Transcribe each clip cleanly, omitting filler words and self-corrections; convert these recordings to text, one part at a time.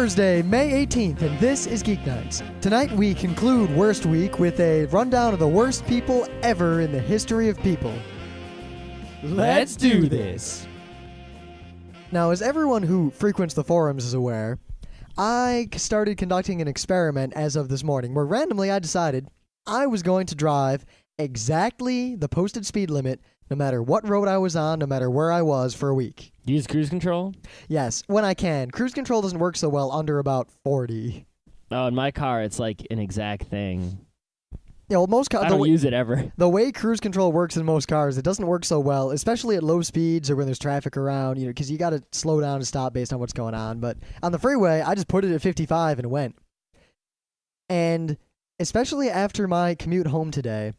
Thursday, May 18th, and this is Geeknights. Tonight we conclude Worst Week with a rundown of the worst people ever in the history of people. Let's do this! Now, as everyone who frequents the forums is aware, I started conducting an experiment as of this morning, where randomly I decided I was going to drive exactly the posted speed limit no matter what road I was on, no matter where I was for a week. Use cruise control? Yes, when I can. Cruise control doesn't work so well under about 40. Oh, in my car, it's like an exact thing. Yeah, well, most cars, I don't use it ever. The way cruise control works in most cars, it doesn't work so well, especially at low speeds or when there's traffic around, because you got to slow down and stop based on what's going on. But on the freeway, I just put it at 55 and went. And especially after my commute home today,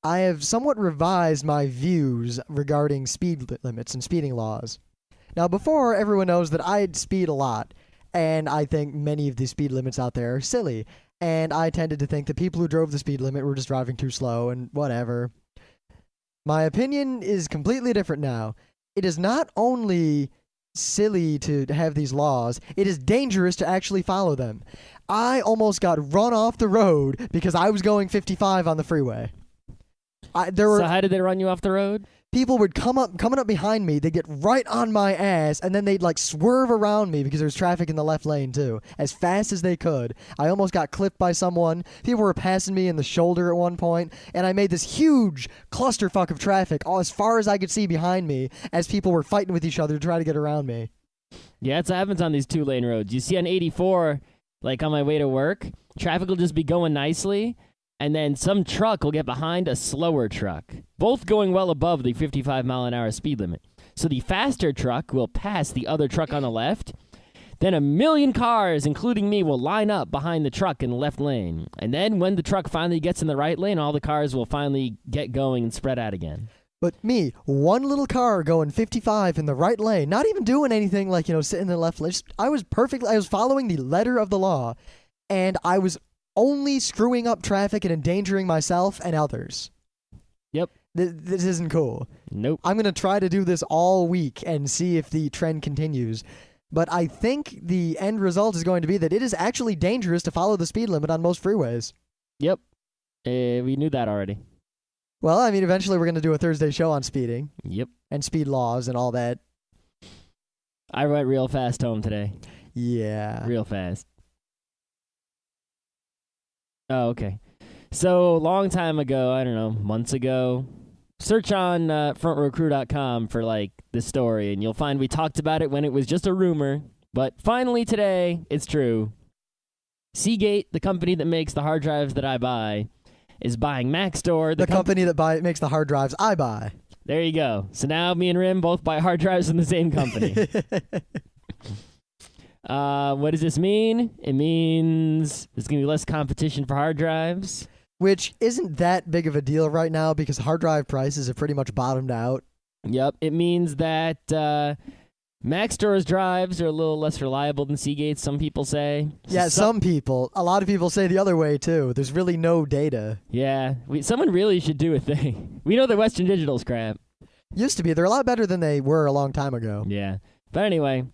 I have somewhat revised my views regarding speed limits and speeding laws. Now, before, everyone knows that I speed a lot, and I think many of the speed limits out there are silly. And I tended to think that people who drove the speed limit were just driving too slow and whatever. My opinion is completely different now. It is not only silly to have these laws, it is dangerous to actually follow them. I almost got run off the road because I was going 55 on the freeway. So how did they run you off the road? People would coming up behind me, they'd get right on my ass, and then they'd swerve around me because there was traffic in the left lane too, as fast as they could. I almost got clipped by someone. People were passing me in the shoulder at one point, and I made this huge clusterfuck of traffic all as far as I could see behind me as people were fighting with each other to try to get around me. Yeah, it's what happens on these two-lane roads. You see on 84, on my way to work, traffic will just be going nicely, and then some truck will get behind a slower truck, both going well above the 55-mile-an-hour speed limit. So the faster truck will pass the other truck on the left. Then 1 million cars, including me, will line up behind the truck in the left lane. And then when the truck finally gets in the right lane, all the cars will finally get going and spread out again. But me, one little car going 55 in the right lane, not even doing anything sitting in the left lane. I was following the letter of the law, and I was only screwing up traffic and endangering myself and others. Yep. This isn't cool. Nope. I'm going to try to do this all week and see if the trend continues. But I think the end result is going to be that it is actually dangerous to follow the speed limit on most freeways. Yep. We knew that already. Well, eventually we're going to do a Thursday show on speeding. Yep. And speed laws and all that. I went real fast home today. Yeah. Real fast. Oh, okay. So, long time ago, I don't know, months ago, search on frontrowcrew.com for, this story, and you'll find we talked about it when it was just a rumor, but finally today, it's true. Seagate, the company that makes the hard drives that I buy, is buying Maxtor. The company that makes the hard drives I buy. There you go. So now me and Rim both buy hard drives from the same company. What does this mean? It means there's going to be less competition for hard drives. Which isn't that big of a deal right now because hard drive prices have pretty much bottomed out. Yep. It means that Maxtor's drives are a little less reliable than Seagate's, some people say. Yeah, some people. A lot of people say the other way, too. There's really no data. Yeah. Someone really should do a thing. We know that Western Digital's crap. Used to be. They're a lot better than they were a long time ago. Yeah. But anyway,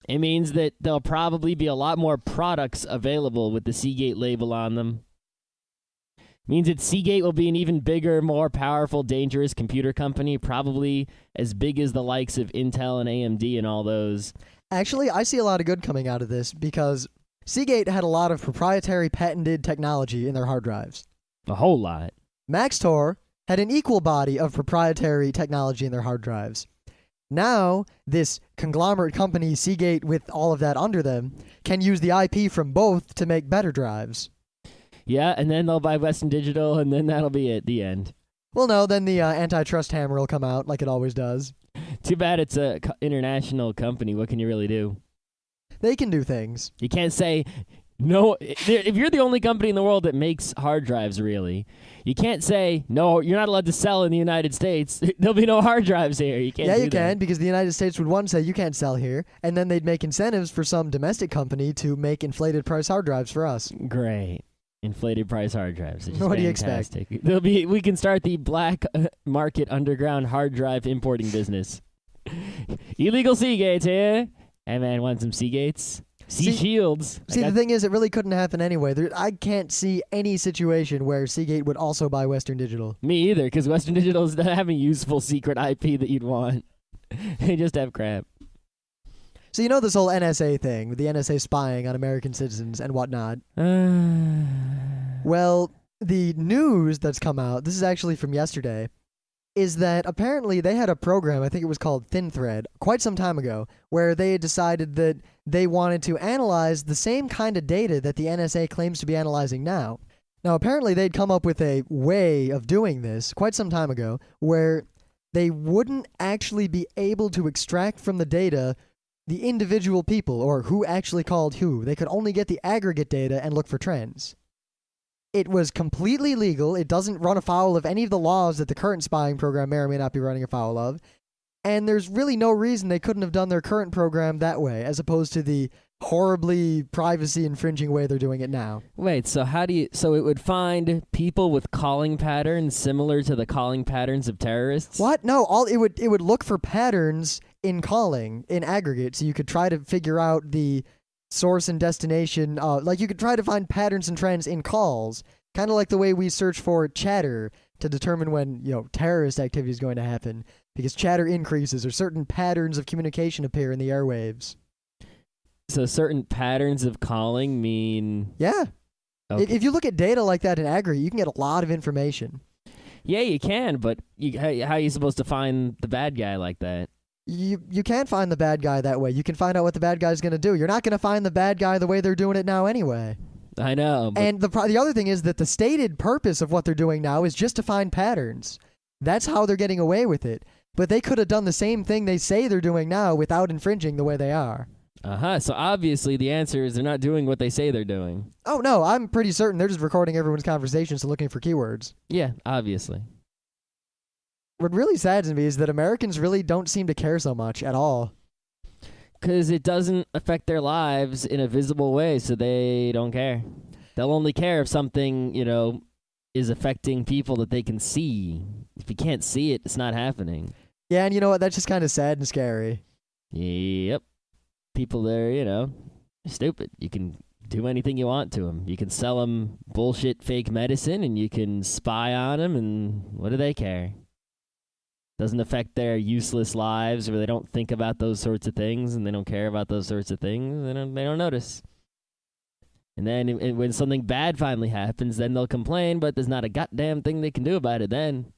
it means that there'll probably be a lot more products available with the Seagate label on them. It means that Seagate will be an even bigger, more powerful, dangerous computer company, probably as big as the likes of Intel and AMD and all those. Actually, I see a lot of good coming out of this because Seagate had a lot of proprietary patented technology in their hard drives. A whole lot. Maxtor had an equal body of proprietary technology in their hard drives. Now, this conglomerate company, Seagate, with all of that under them, can use the IP from both to make better drives. Yeah, and then they'll buy Western Digital, and then that'll be it, the end. Well, no, then the antitrust hammer will come out, like it always does. Too bad it's a international company. What can you really do? They can do things. You can't say, no, if you're the only company in the world that makes hard drives, really, you can't say, no, you're not allowed to sell in the United States. There'll be no hard drives here. You can't. Yeah, do you that. can, because the United States would, one, say you can't sell here, and then they'd make incentives for some domestic company to make inflated price hard drives for us. Great. Inflated price hard drives. What do you expect? We can start the black market underground hard drive importing business. Illegal Seagates here. Hey, man, want some Seagates? Sea Shields. See, the thing is, it really couldn't happen anyway. I can't see any situation where Seagate would also buy Western Digital. Me either, because Western Digital is not having useful secret IP that you'd want. They just have crap. So you know this whole NSA thing, with the NSA spying on American citizens and whatnot. Well, the news that's come out, this is actually from yesterday, is that apparently they had a program, I think it was called ThinThread, quite some time ago, where they had decided that they wanted to analyze the same kind of data that the NSA claims to be analyzing now. Now, apparently they'd come up with a way of doing this quite some time ago where they wouldn't actually be able to extract from the data the individual people or who actually called who. They could only get the aggregate data and look for trends. It was completely legal. It doesn't run afoul of any of the laws that the current spying program may or may not be running afoul of. And there's really no reason they couldn't have done their current program that way, as opposed to the horribly privacy-infringing way they're doing it now. Wait, so so it would find people with calling patterns similar to the calling patterns of terrorists? What? No, it would look for patterns in calling, in aggregate, so you could try to figure out the source and destination. Like you could try to find patterns and trends in calls, kind of like the way we search for chatter to determine when, terrorist activity is going to happen, because chatter increases or certain patterns of communication appear in the airwaves. So certain patterns of calling mean... Yeah. Okay. If you look at data like that in aggregate, you can get a lot of information. Yeah, you can, but how are you supposed to find the bad guy like that? You can't find the bad guy that way. You can find out what the bad guy's going to do. You're not going to find the bad guy the way they're doing it now anyway. I know. But... And the other thing is that the stated purpose of what they're doing now is just to find patterns. That's how they're getting away with it. But they could have done the same thing they say they're doing now without infringing the way they are. So obviously the answer is they're not doing what they say they're doing. Oh, no, I'm pretty certain they're just recording everyone's conversations and looking for keywords. Yeah, obviously. What really saddens me is that Americans really don't seem to care so much at all. Because it doesn't affect their lives in a visible way, so they don't care. They'll only care if something, is affecting people that they can see. If you can't see it, it's not happening. Yeah, and you know what? That's just kind of sad and scary. Yep. People there, stupid. You can do anything you want to them. You can sell them bullshit fake medicine, and you can spy on them, and what do they care? Doesn't affect their useless lives where they don't think about those sorts of things, and they don't care about those sorts of things. They don't notice. And then when something bad finally happens, then they'll complain, but there's not a goddamn thing they can do about it then.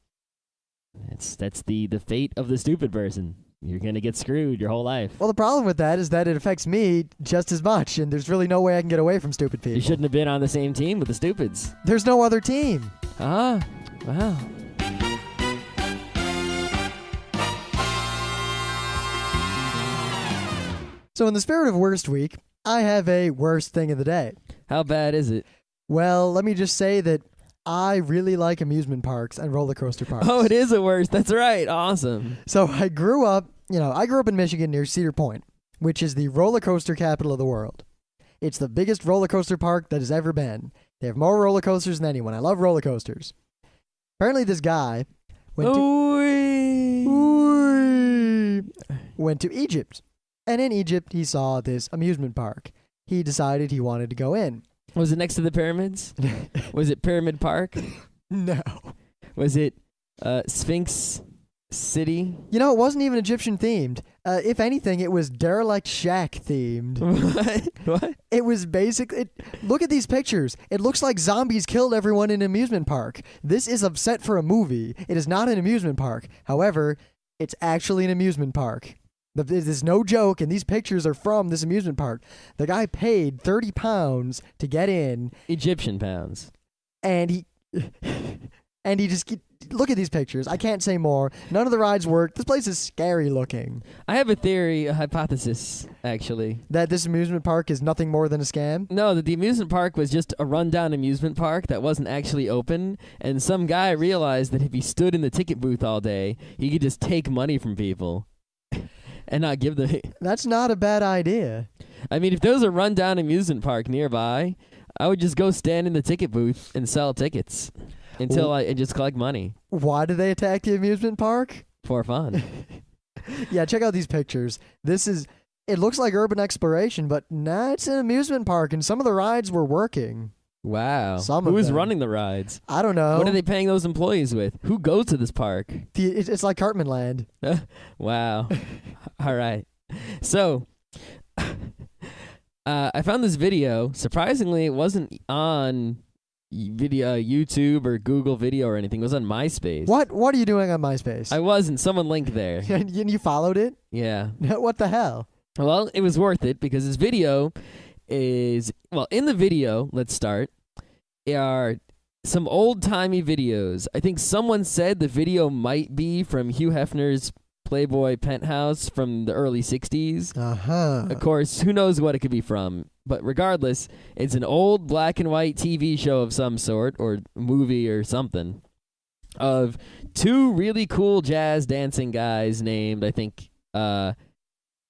That's the fate of the stupid person. You're going to get screwed your whole life. Well, the problem with that is that it affects me just as much, and there's really no way I can get away from stupid people. You shouldn't have been on the same team with the stupids. There's no other team. Wow. So in the spirit of worst week, I have a worst thing of the day. How bad is it? Well, let me just say that I really like amusement parks and roller coaster parks. Oh, it is a worst. That's right. Awesome. So I grew up in Michigan near Cedar Point, which is the roller coaster capital of the world. It's the biggest roller coaster park that has ever been. They have more roller coasters than anyone. I love roller coasters. Apparently this guy went to Egypt. And in Egypt, he saw this amusement park. He decided he wanted to go in. Was it next to the pyramids? Was it Pyramid Park? No. Was it Sphinx City? It wasn't even Egyptian themed. If anything, it was Derelict Shack themed. What? It was look at these pictures. It looks like zombies killed everyone in an amusement park. This is a set for a movie. It is not an amusement park. However, it's actually an amusement park. This is no joke, and these pictures are from this amusement park. The guy paid £30 to get in. Egyptian pounds. And he just... Look at these pictures. I can't say more. None of the rides work. This place is scary looking. I have a hypothesis, actually. That this amusement park is nothing more than a scam? No, that the amusement park was just a rundown amusement park that wasn't actually open, and some guy realized that if he stood in the ticket booth all day, he could just take money from people. And not give them... That's not a bad idea. I mean, if there was a rundown amusement park nearby, I would just go stand in the ticket booth and sell tickets and just collect money. Why do they attack the amusement park? For fun. Yeah, check out these pictures. It looks like urban exploration, but nah, it's an amusement park, and some of the rides were working. Wow. Some Who of is them. running the rides? I don't know. What are they paying those employees with? Who goes to this park? It's like Cartman Land. Wow. All right. So, I found this video. Surprisingly, it wasn't on YouTube or Google Video or anything. It was on MySpace. What are you doing on MySpace? I wasn't. Someone linked there. And you followed it? Yeah. What the hell? Well, it was worth it because this video is, well, in the video, let's start, are some old-timey videos. I think someone said the video might be from Hugh Hefner's Playboy Penthouse from the early 60s. Uh-huh. Of course, who knows what it could be from. But regardless, it's an old black and white TV show of some sort, or movie or something, of two really cool jazz dancing guys named, I think,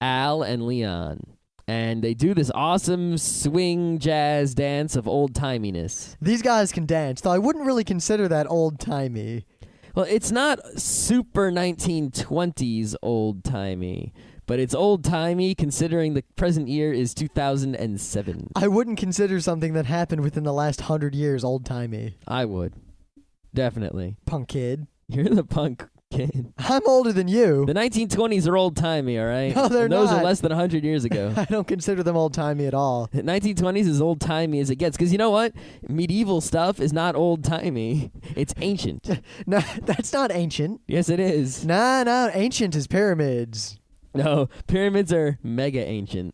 Al and Leon. And they do this awesome swing jazz dance of old-timiness. These guys can dance, though I wouldn't really consider that old-timey. Well, it's not super 1920s old-timey, but it's old-timey considering the present year is 2007. I wouldn't consider something that happened within the last 100 years old-timey. I would. Definitely. Punk kid. You're the punk kid. I'm older than you. The 1920s are old-timey, all right? No, they're and those not. are less than 100 years ago. I don't consider them old-timey at all. The 1920s is old-timey as it gets. Because you know what? Medieval stuff is not old-timey. It's ancient. No, that's not ancient. Yes, it is. Nah, ancient is pyramids. No, pyramids are mega ancient.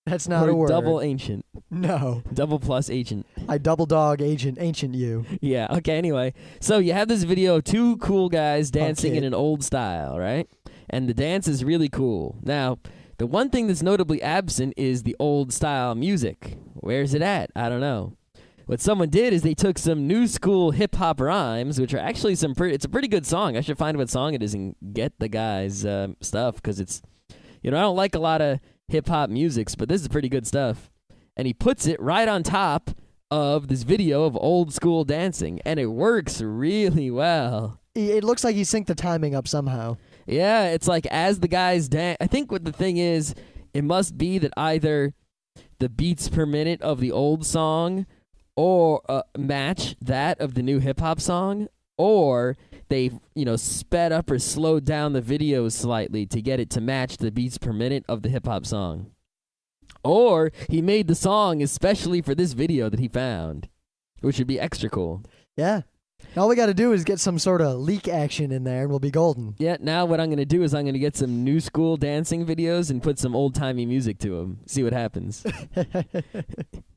That's not or a word. double ancient. No. Double plus ancient. I double dog ancient you. Yeah, okay, anyway. So you have this video of two cool guys dancing in an old style, right? And the dance is really cool. Now, the one thing that's notably absent is the old style music. Where's it at? I don't know. What someone did is they took some new school hip hop rhymes, which are actually it's a pretty good song. I should find what song it is and get the guy's stuff, because it's, I don't like a lot of hip hop musics, but this is pretty good stuff. And he puts it right on top of this video of old school dancing, and it works really well. It looks like he synced the timing up somehow. Yeah, it's like as the guys dance. I think what the thing is, it must be that either the beats per minute of the old song or match that of the new hip hop song, or they sped up or slowed down the video slightly to get it to match the beats per minute of the hip hop song. Or he made the song especially for this video that he found, which would be extra cool. Yeah. All we got to do is get some sort of leak action in there and we'll be golden. Yeah, now what I'm going to do is I'm going to get some new school dancing videos and put some old-timey music to them. See what happens.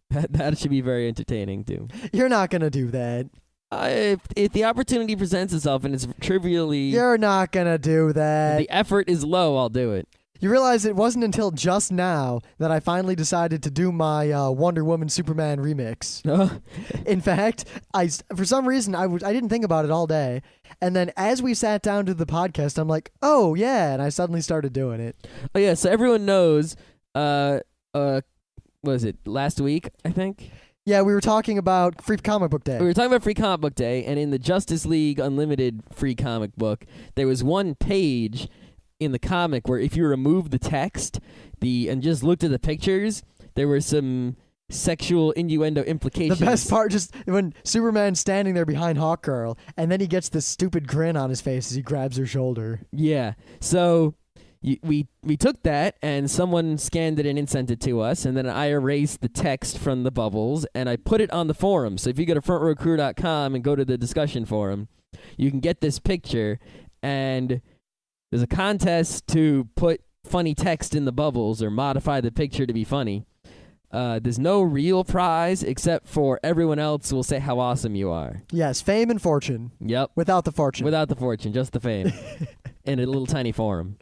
That should be very entertaining, too. You're not going to do that. If the opportunity presents itself and it's trivially... You're not going to do that. If the effort is low, I'll do it. You realize it wasn't until just now that I finally decided to do my Wonder Woman Superman remix. In fact, for some reason, I didn't think about it all day. And then as we sat down to the podcast, I'm like, oh, yeah. And I suddenly started doing it. Oh, yeah. So everyone knows, what was it, last week, I think? Yeah, we were talking about Free Comic Book Day. We were talking about Free Comic Book Day, and in the Justice League Unlimited free comic book, there was one page in the comic where if you remove the text and just looked at the pictures, there were some sexual innuendo implications. The best part, just when Superman's standing there behind Hawkgirl, and then he gets this stupid grin on his face as he grabs her shoulder. Yeah. So we took that, and someone scanned it in and sent it to us, and then I erased the text from the bubbles, and I put it on the forum. So if you go to frontrowcrew.com and go to the discussion forum, you can get this picture, and there's a contest to put funny text in the bubbles or modify the picture to be funny. There's no real prize except for everyone else will say how awesome you are. Yes, fame and fortune. Yep. Without the fortune. Without the fortune, just the fame. In a little tiny forum.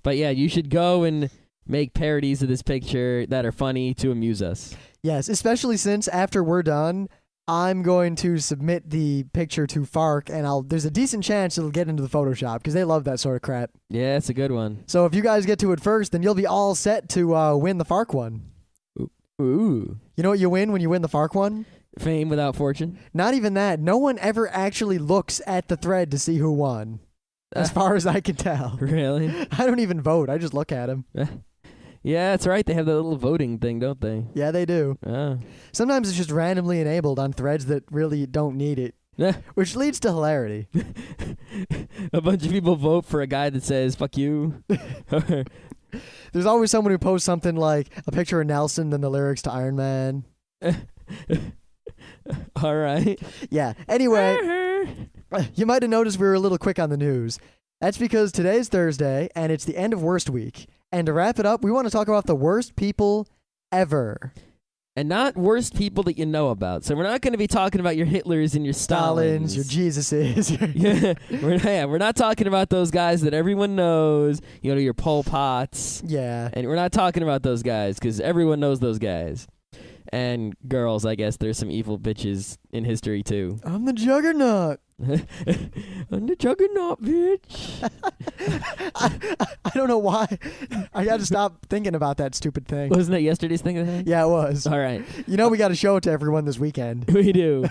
But yeah, you should go and make parodies of this picture that are funny to amuse us. Yes, especially since after we're done, I'm going to submit the picture to FARC, and there's a decent chance it'll get into the Photoshop, because they love that sort of crap. Yeah, it's a good one. So if you guys get to it first, then you'll be all set to win the FARC one. Ooh. You know what you win when you win the FARC one? Fame without fortune? Not even that. No one ever actually looks at the thread to see who won, as far as I can tell. Really? I don't even vote. I just look at them. Yeah, that's right. They have that little voting thing, don't they? Yeah, they do. Oh. Sometimes it's just randomly enabled on threads that really don't need it, which leads to hilarity. A bunch of people vote for a guy that says, fuck you. There's always someone who posts something like a picture of Nelson and the lyrics to Iron Man. All right. Yeah. Anyway, you might have noticed we were a little quick on the news. That's because today's Thursday, and it's the end of Worst Week. And to wrap it up, we want to talk about the worst people ever. And not worst people that you know about. So we're not going to be talking about your Hitlers and your Stalins. Your Jesuses. We're not talking about those guys that everyone knows, your Pol Pots. Yeah. And we're not talking about those guys because everyone knows those guys. And girls, I guess there's some evil bitches in history too. I'm the Juggernaut. I'm the Juggernaut, bitch. I don't know why. I got to stop thinking about that stupid thing. Wasn't that yesterday's thing of the day? Yeah, it was. All right. We got to show it to everyone this weekend. We do.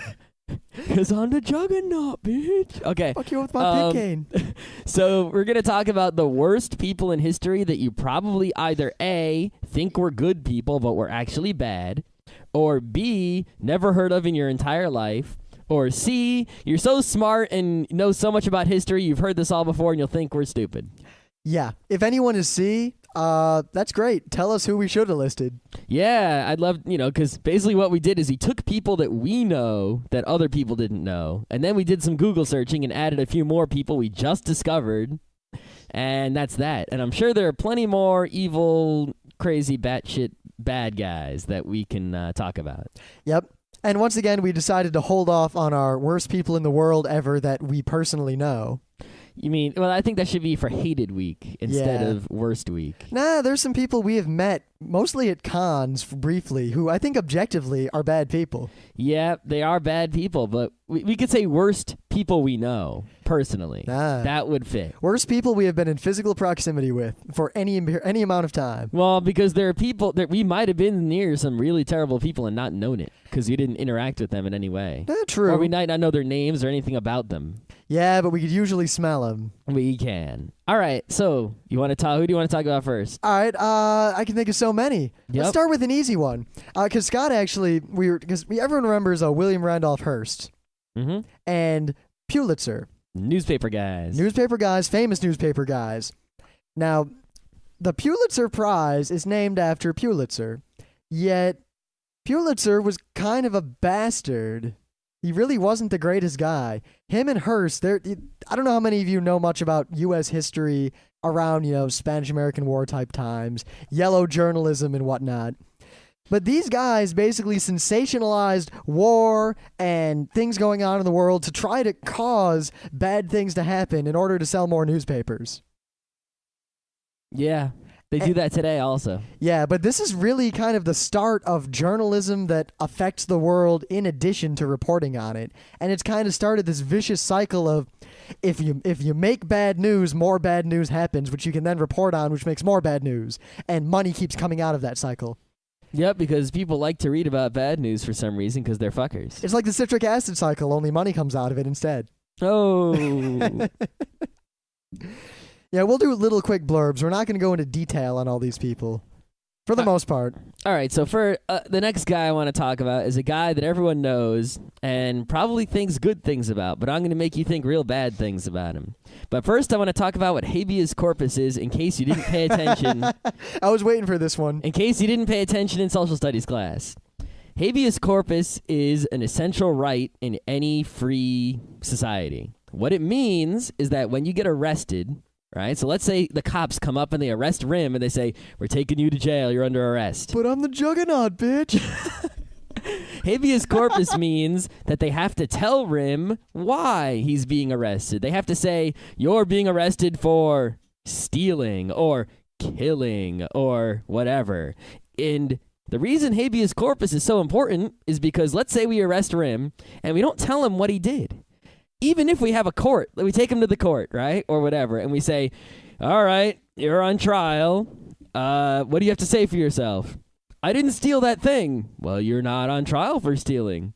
Because I'm the Juggernaut, bitch. Okay. Fuck you with my pig cane. So we're going to talk about the worst people in history that you probably either A, think were good people but were actually bad, or B, never heard of in your entire life, or C, you're so smart and know so much about history, you've heard this all before and you'll think we're stupid. Yeah. If anyone is C, that's great. Tell us who we should have listed. Yeah, I'd love, because basically what we did is we took people that we know that other people didn't know, and then we did some Google searching and added a few more people we just discovered, and that's that. And I'm sure there are plenty more evil, crazy, batshit bad guys that we can talk about. Yep. And once again, we decided to hold off on our worst people in the world ever that we personally know. You mean, well, I think that should be for hated week instead of worst week. Nah, there's some people we have met, mostly at cons briefly, who I think objectively are bad people. Yeah, they are bad people, but we could say worst people we know, personally. That would fit. Worst people we have been in physical proximity with for any amount of time. Well, because there are people that we might have been near some really terrible people and not known it, because we didn't interact with them in any way. True. Or we might not know their names or anything about them. Yeah, but we could usually smell them. We can. All right, so who do you want to talk about first? All right, I can think of so many. Yep. Let's start with an easy one. Because Scott actually, everyone remembers William Randolph Hearst and Pulitzer. Newspaper guys. Famous newspaper guys. Now, the Pulitzer Prize is named after Pulitzer, yet Pulitzer was kind of a bastard. He really wasn't the greatest guy. Him and Hearst, I don't know how many of you know much about U.S. history around, Spanish-American War type times, yellow journalism and whatnot. But these guys basically sensationalized war and things going on in the world to try to cause bad things to happen in order to sell more newspapers. Yeah. They do that today also. Yeah, but this is really kind of the start of journalism that affects the world in addition to reporting on it. And it's kind of started this vicious cycle of if you make bad news, more bad news happens, which you can then report on, which makes more bad news. And money keeps coming out of that cycle. Yep, because people like to read about bad news for some reason because they're fuckers. It's like the citric acid cycle, only money comes out of it instead. Oh. Yeah, we'll do little quick blurbs. We're not going to go into detail on all these people, for the most part. All right, so for the next guy I want to talk about is a guy that everyone knows and probably thinks good things about, but I'm going to make you think real bad things about him. But first, I want to talk about what habeas corpus is in case you didn't pay attention. I was waiting for this one. In case you didn't pay attention in social studies class. Habeas corpus is an essential right in any free society. What it means is that when you get arrested, right? So let's say the cops come up and they arrest Rim and they say, "We're taking you to jail. You're under arrest." But I'm the Juggernaut, bitch. Habeas corpus means that they have to tell Rim why he's being arrested. They have to say, "You're being arrested for stealing or killing or whatever." And the reason habeas corpus is so important is because let's say we arrest Rim and we don't tell him what he did. Even if we have a court, we take him to the court, right? Or whatever, and we say, "All right, you're on trial. What do you have to say for yourself?" "I didn't steal that thing." "Well, you're not on trial for stealing."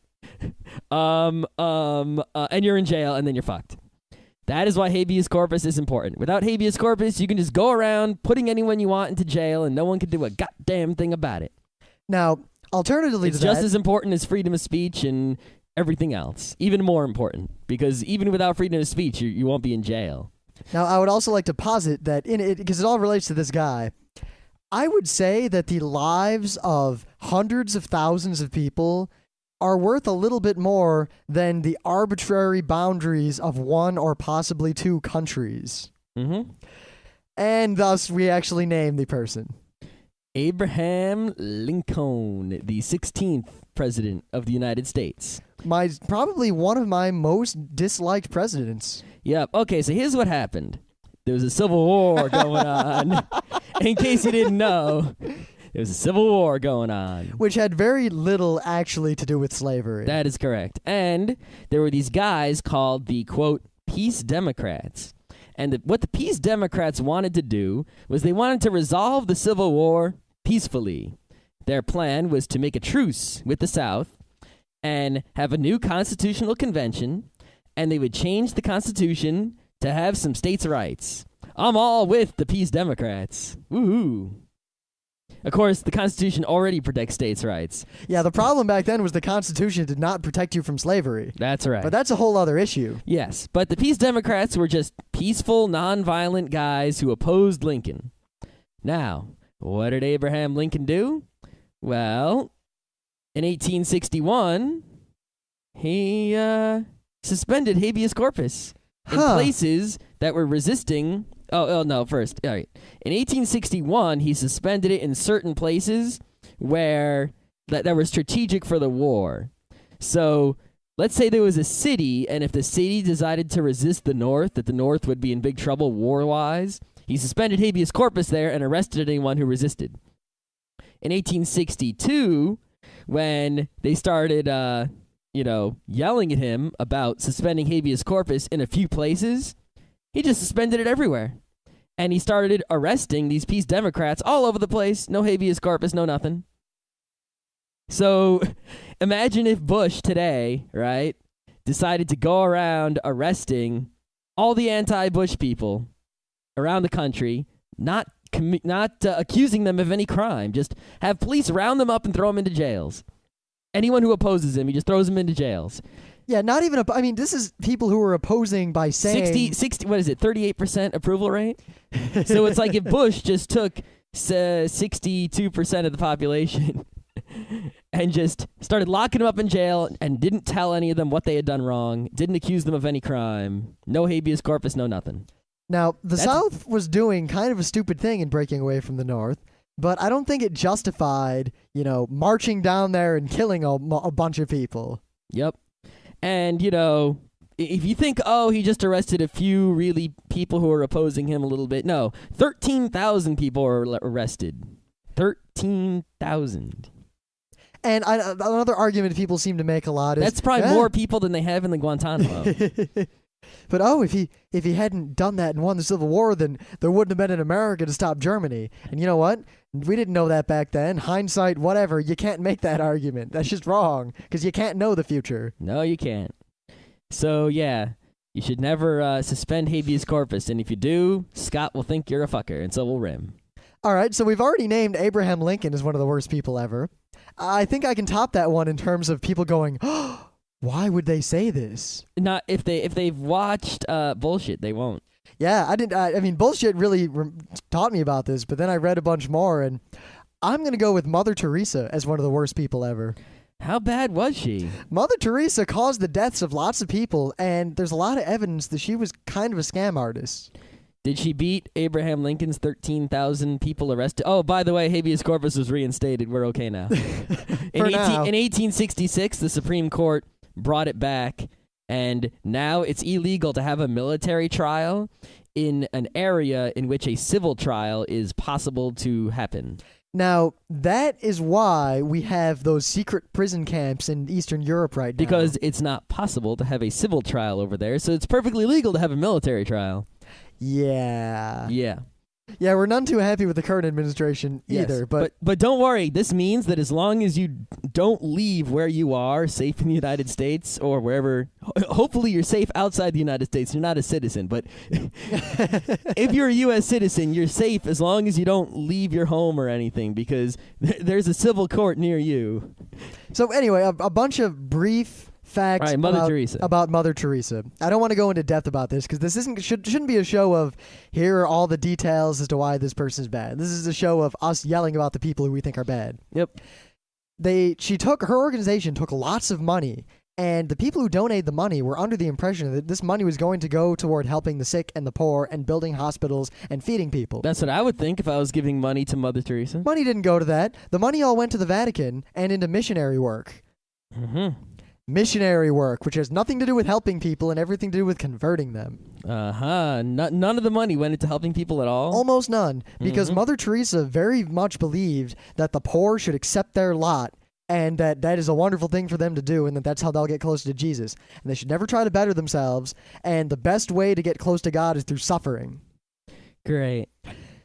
And you're in jail, and then you're fucked. That is why habeas corpus is important. Without habeas corpus, you can just go around putting anyone you want into jail and no one can do a goddamn thing about it. Now, alternatively It's to that, just as important as freedom of speech and everything else. Even more important, because even without freedom of speech, you won't be in jail. now I would also like to posit that in it, because it all relates to this guy, I would say that the lives of hundreds of thousands of people are worth a little bit more than the arbitrary boundaries of one or possibly two countries. Mm-hmm. And thus, we actually name the person. Abraham Lincoln, the 16th president of the United States. Probably one of my most disliked presidents. Yep. Okay, so here's what happened. There was a civil war going on. In case you didn't know, there was a civil war going on. Which had very little actually to do with slavery. That is correct. And there were these guys called the, quote, Peace Democrats. And what the Peace Democrats wanted to do was they wanted to resolve the Civil War peacefully. Their plan was to make a truce with the South and have a new constitutional convention, and they would change the Constitution to have some states' rights. I'm all with the Peace Democrats. Woohoo. Of course, the Constitution already protects states' rights. Yeah, the problem back then was the Constitution did not protect you from slavery. That's right. But that's a whole other issue. Yes, but the Peace Democrats were just peaceful, nonviolent guys who opposed Lincoln. Now, what did Abraham Lincoln do? Well, in 1861, he suspended habeas corpus in places that were resisting. Oh, no, first. All right. In 1861, he suspended it in certain places where that were strategic for the war. So let's say there was a city, and if the city decided to resist the North, that the North would be in big trouble war-wise, he suspended habeas corpus there and arrested anyone who resisted. In 1862, when they started, yelling at him about suspending habeas corpus in a few places, he just suspended it everywhere. And he started arresting these Peace Democrats all over the place. No habeas corpus, no nothing. So imagine if Bush today, right, decided to go around arresting all the anti-Bush people around the country, not accusing them of any crime. Just have police round them up and throw them into jails. Anyone who opposes him, he just throws them into jails. Yeah, not even this is people who are opposing by saying 60 what is it, 38% approval rate? So it's like if Bush just took 62% of the population and just started locking them up in jail and didn't tell any of them what they had done wrong, didn't accuse them of any crime, no habeas corpus, no nothing. Now, the South was doing kind of a stupid thing in breaking away from the North, but I don't think it justified, marching down there and killing a bunch of people. Yep. And, if you think, he just arrested a few really people who were opposing him a little bit. No, 13,000 people were arrested. 13,000. And another argument people seem to make a lot is... That's probably more people than they have in the Guantanamo. But if he hadn't done that and won the Civil War, then there wouldn't have been an America to stop Germany. And you know what? We didn't know that back then. Hindsight, whatever. You can't make that argument. That's just wrong because you can't know the future. No, you can't. So yeah, you should never suspend habeas corpus. And if you do, Scott will think you're a fucker, and so will Rim. All right, so we've already named Abraham Lincoln as one of the worst people ever. I think I can top that one in terms of people going, oh, why would they say this? Not if they've watched bullshit, they won't. Yeah, I didn't. I mean, bullshit really taught me about this, but then I read a bunch more, and I'm gonna go with Mother Theresa as one of the worst people ever. How bad was she? Mother Theresa caused the deaths of lots of people, and there's a lot of evidence that she was kind of a scam artist. Did she beat Abraham Lincoln's 13,000 people arrested? Oh, by the way, habeas corpus was reinstated. We're okay now. In 1866, the Supreme Court brought it back, and now it's illegal to have a military trial in an area in which a civil trial is possible to happen. Now, that is why we have those secret prison camps in Eastern Europe right now. Because it's not possible to have a civil trial over there, so it's perfectly legal to have a military trial. Yeah. Yeah. Yeah, we're none too happy with the current administration either. Yes, but don't worry. This means that as long as you don't leave where you are, safe in the United States or wherever, hopefully you're safe outside the United States. You're not a citizen, but if you're a U.S. citizen, you're safe as long as you don't leave your home or anything, because there's a civil court near you. So anyway, a bunch of brief facts about Mother Teresa. I don't want to go into depth about this because this shouldn't be a show of here are all the details as to why this person's bad. This is a show of us yelling about the people who we think are bad. Yep. Her organization took lots of money, and the people who donated the money were under the impression that this money was going to go toward helping the sick and the poor and building hospitals and feeding people. That's what I would think if I was giving money to Mother Teresa. Money didn't go to that. The money all went to the Vatican and into missionary work. Mm-hmm. Missionary work, which has nothing to do with helping people and everything to do with converting them. None of the money went into helping people at all? Almost none, because Mother Teresa very much believed that the poor should accept their lot and that is a wonderful thing for them to do and that's how they'll get closer to Jesus. And they should never try to better themselves, and the best way to get close to God is through suffering. Great.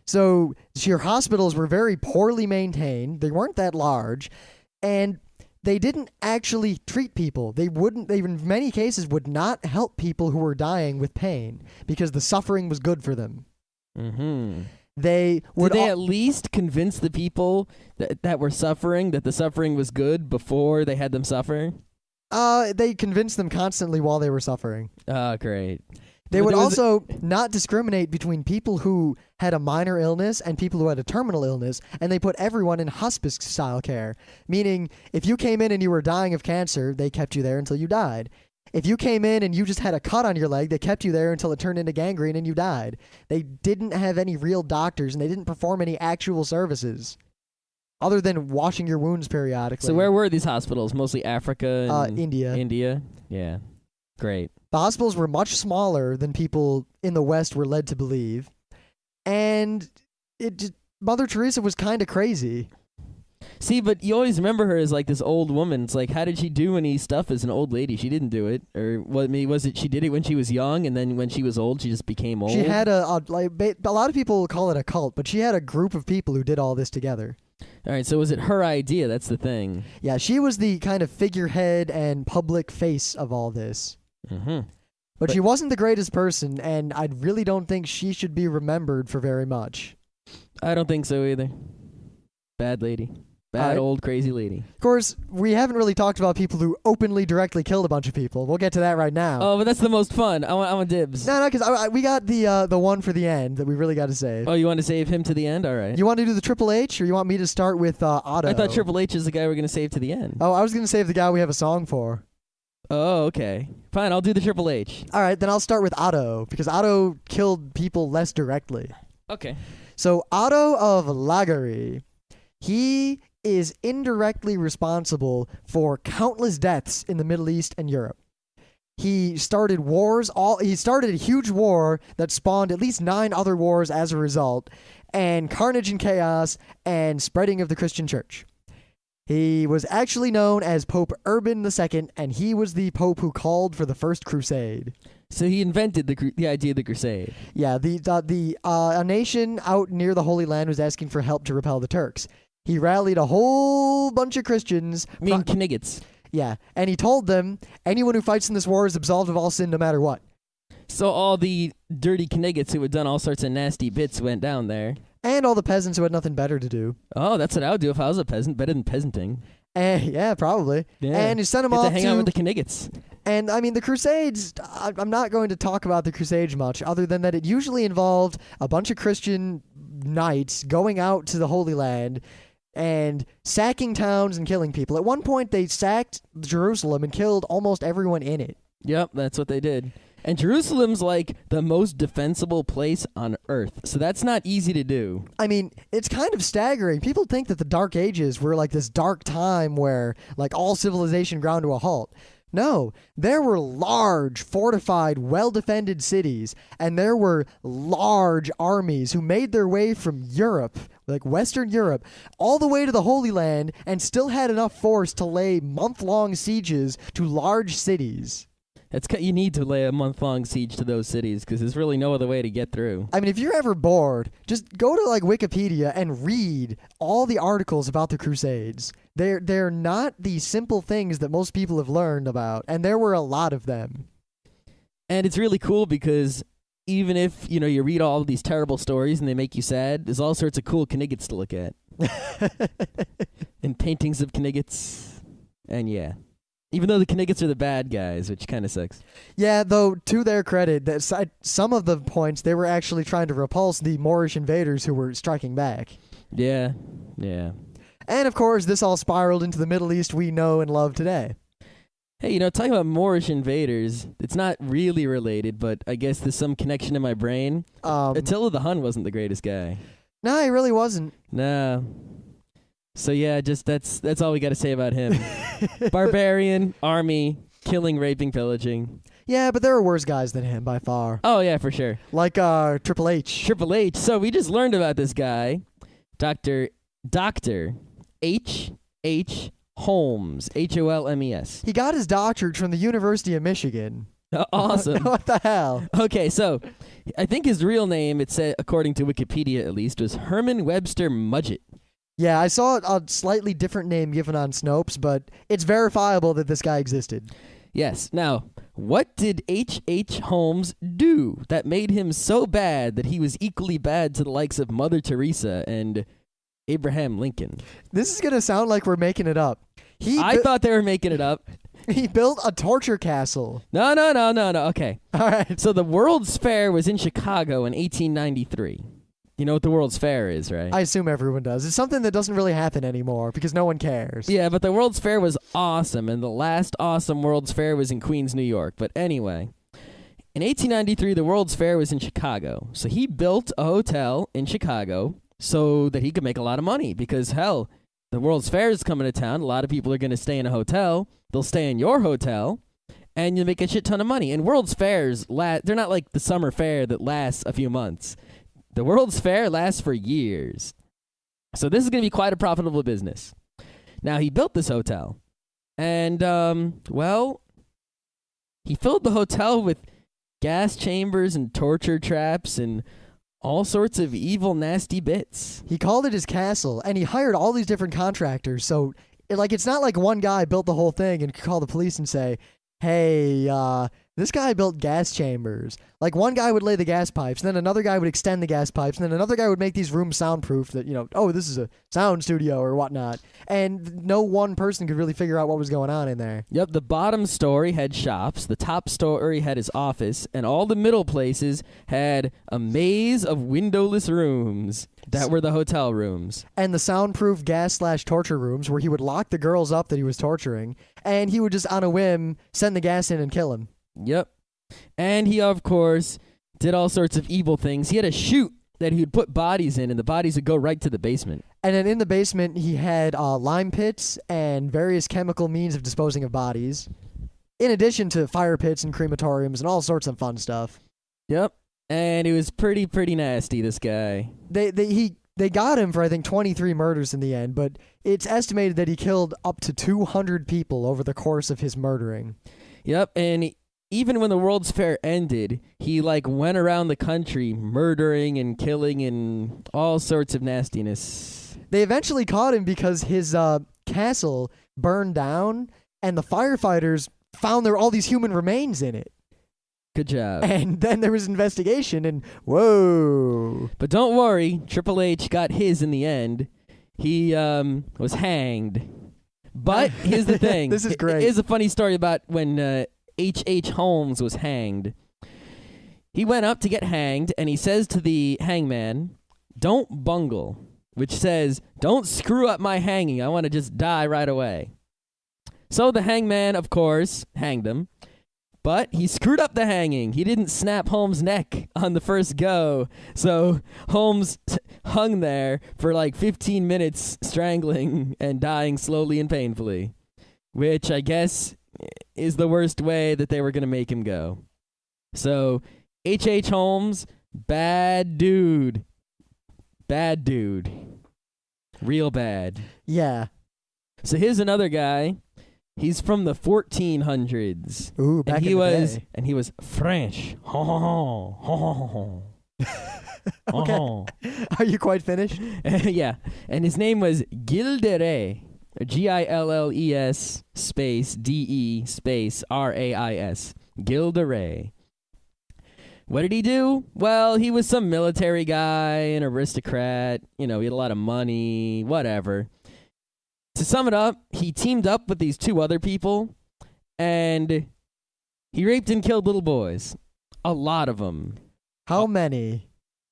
So her hospitals were very poorly maintained. They weren't that large, and they didn't actually treat people. They in many cases would not help people who were dying with pain because the suffering was good for them. Mm-hmm. Did they at least convince the people that were suffering that the suffering was good before they had them suffer? They convinced them constantly while they were suffering. Oh, great. They would also not discriminate between people who had a minor illness and people who had a terminal illness, and they put everyone in hospice-style care, meaning if you came in and you were dying of cancer, they kept you there until you died. If you came in and you just had a cut on your leg, they kept you there until it turned into gangrene and you died. They didn't have any real doctors, and they didn't perform any actual services other than washing your wounds periodically. So where were these hospitals? Mostly Africa and India. India? Yeah. Great. The hospitals were much smaller than people in the West were led to believe, and Mother Teresa was kind of crazy. See, but you always remember her as like this old woman. It's like, how did she do any stuff as an old lady? She didn't do it, or was it she did it when she was young, and then when she was old, she just became old? She had a lot of people call it a cult, but she had a group of people who did all this together. All right, so was it her idea? That's the thing. Yeah, she was the kind of figurehead and public face of all this. Mm-hmm. But she wasn't the greatest person, and I really don't think she should be remembered for very much. I don't think so either. Bad lady. Bad old crazy lady. Of course, we haven't really talked about people who openly, directly killed a bunch of people. We'll get to that right now. Oh, but that's the most fun. I want dibs. No, because we got the one for the end that we really got to save. Oh, you want to save him to the end? All right. You want to do the Triple H, or you want me to start with Otto? I thought Triple H is the guy we're going to save to the end. Oh, I was going to save the guy we have a song for. Oh, okay. Fine, I'll do the Triple H. All right, then I'll start with Otto, because Otto killed people less directly. Okay. So Otto of Lagery, he is indirectly responsible for countless deaths in the Middle East and Europe. He started wars. He started a huge war that spawned at least 9 other wars as a result, and carnage and chaos and spreading of the Christian church. He was actually known as Pope Urban II, and he was the pope who called for the first crusade. So he invented the idea of the crusade. Yeah, a nation out near the Holy Land was asking for help to repel the Turks. He rallied a whole bunch of Christians. Knigets. Yeah, and he told them, anyone who fights in this war is absolved of all sin no matter what. So all the dirty Knigets who had done all sorts of nasty bits went down there. And all the peasants who had nothing better to do. Oh, that's what I would do if I was a peasant. Better than peasanting. Yeah, probably. Yeah. And he sent them off to hang out with the Knigets. And, I mean, the Crusades, I'm not going to talk about the Crusades much, other than that it usually involved a bunch of Christian knights going out to the Holy Land and sacking towns and killing people. At one point, they sacked Jerusalem and killed almost everyone in it. Yep, that's what they did. And Jerusalem's like the most defensible place on earth, so that's not easy to do. I mean, it's kind of staggering. People think that the Dark Ages were like this dark time where like all civilization ground to a halt. No, there were large, fortified, well-defended cities, and there were large armies who made their way from Europe, like Western Europe, all the way to the Holy Land and still had enough force to lay month-long sieges to large cities. You need to lay a month-long siege to those cities because there's really no other way to get through. I mean, if you're ever bored, just go to like Wikipedia and read all the articles about the Crusades. They're not the simple things that most people have learned about, and there were a lot of them. And it's really cool because even if you read all of these terrible stories and they make you sad, there's all sorts of cool Knights to look at, and paintings of Knights, and yeah. Even though the Knights are the bad guys, which kind of sucks. Yeah, though, to their credit, that some of the points, they were actually trying to repulse the Moorish invaders who were striking back. Yeah. And, of course, this all spiraled into the Middle East we know and love today. Hey, talking about Moorish invaders, it's not really related, but I guess there's some connection in my brain. Attila the Hun wasn't the greatest guy. No, he really wasn't. No. So yeah, just that's all we got to say about him. Barbarian, army, killing, raping, pillaging. Yeah, but there are worse guys than him by far. Oh yeah, for sure. Like Triple H. Triple H. So we just learned about this guy, Dr. H. Holmes, Holmes. He got his doctorate from the University of Michigan. Awesome. What the hell? Okay, so I think his real name, it said, according to Wikipedia at least, was Herman Webster Mudgett. Yeah, I saw a slightly different name given on Snopes, but it's verifiable that this guy existed. Yes. Now, what did H. Holmes do that made him so bad that he was equally bad to the likes of Mother Theresa and Abraham Lincoln? This is going to sound like we're making it up. I thought they were making it up. He built a torture castle. No. Okay. All right. So the World's Fair was in Chicago in 1893. You know what the World's Fair is, right? I assume everyone does. It's something that doesn't really happen anymore because no one cares. Yeah, but the World's Fair was awesome, and the last awesome World's Fair was in Queens, New York. But anyway, in 1893, the World's Fair was in Chicago. So he built a hotel in Chicago so that he could make a lot of money because, hell, the World's Fair is coming to town. A lot of people are going to stay in a hotel. They'll stay in your hotel, and you'll make a shit ton of money. And World's Fairs, they're not like the summer fair that lasts a few months. The World's Fair lasts for years. So this is going to be quite a profitable business. Now, he built this hotel. And, he filled the hotel with gas chambers and torture traps and all sorts of evil, nasty bits. He called it his castle, and he hired all these different contractors. So, it's not like one guy built the whole thing and could call the police and say, hey, this guy built gas chambers. Like, one guy would lay the gas pipes, and then another guy would extend the gas pipes, and then another guy would make these rooms soundproof that, this is a sound studio or whatnot. And no one person could really figure out what was going on in there. Yep, the bottom story had shops, the top story had his office, and all the middle places had a maze of windowless rooms that were the hotel rooms. And the soundproof gas/torture rooms where he would lock the girls up that he was torturing, and he would just, on a whim, send the gas in and kill them. Yep. And he, of course, did all sorts of evil things. He had a chute that he would put bodies in, and the bodies would go right to the basement. And then in the basement, he had lime pits and various chemical means of disposing of bodies, in addition to fire pits and crematoriums and all sorts of fun stuff. Yep. And he was pretty nasty, this guy. They got him for, I think, 23 murders in the end, but it's estimated that he killed up to 200 people over the course of his murdering. Yep, and even when the World's Fair ended, he went around the country murdering and killing and all sorts of nastiness. They eventually caught him because his castle burned down, and the firefighters found there were all these human remains in it. Good job. And then there was investigation, and whoa. But don't worry, Triple H got his in the end. He was hanged. But here's the thing. This is great. Here's a funny story about when H. Holmes was hanged. He went up to get hanged, and he says to the hangman, "Don't bungle," which says, "Don't screw up my hanging. I want to just die right away." So the hangman, of course, hanged him. But he screwed up the hanging. He didn't snap Holmes' neck on the first go. So Holmes hung there for 15 minutes, strangling and dying slowly and painfully, which I guess is the worst way that they were going to make him go. So H. Holmes, bad dude. Bad dude. Real bad. Yeah. So here's another guy He's from the 1400s. Ooh, back in the day. And he was French. Okay. Are you quite finished? Yeah. And his name was Gilles de Rais. Gilles space DE space RAIS. Gilles de Rais. What did he do? Well, he was some military guy, an aristocrat. You know, he had a lot of money, whatever. To sum it up, he teamed up with these two other people, and he raped and killed little boys. A lot of them. How many?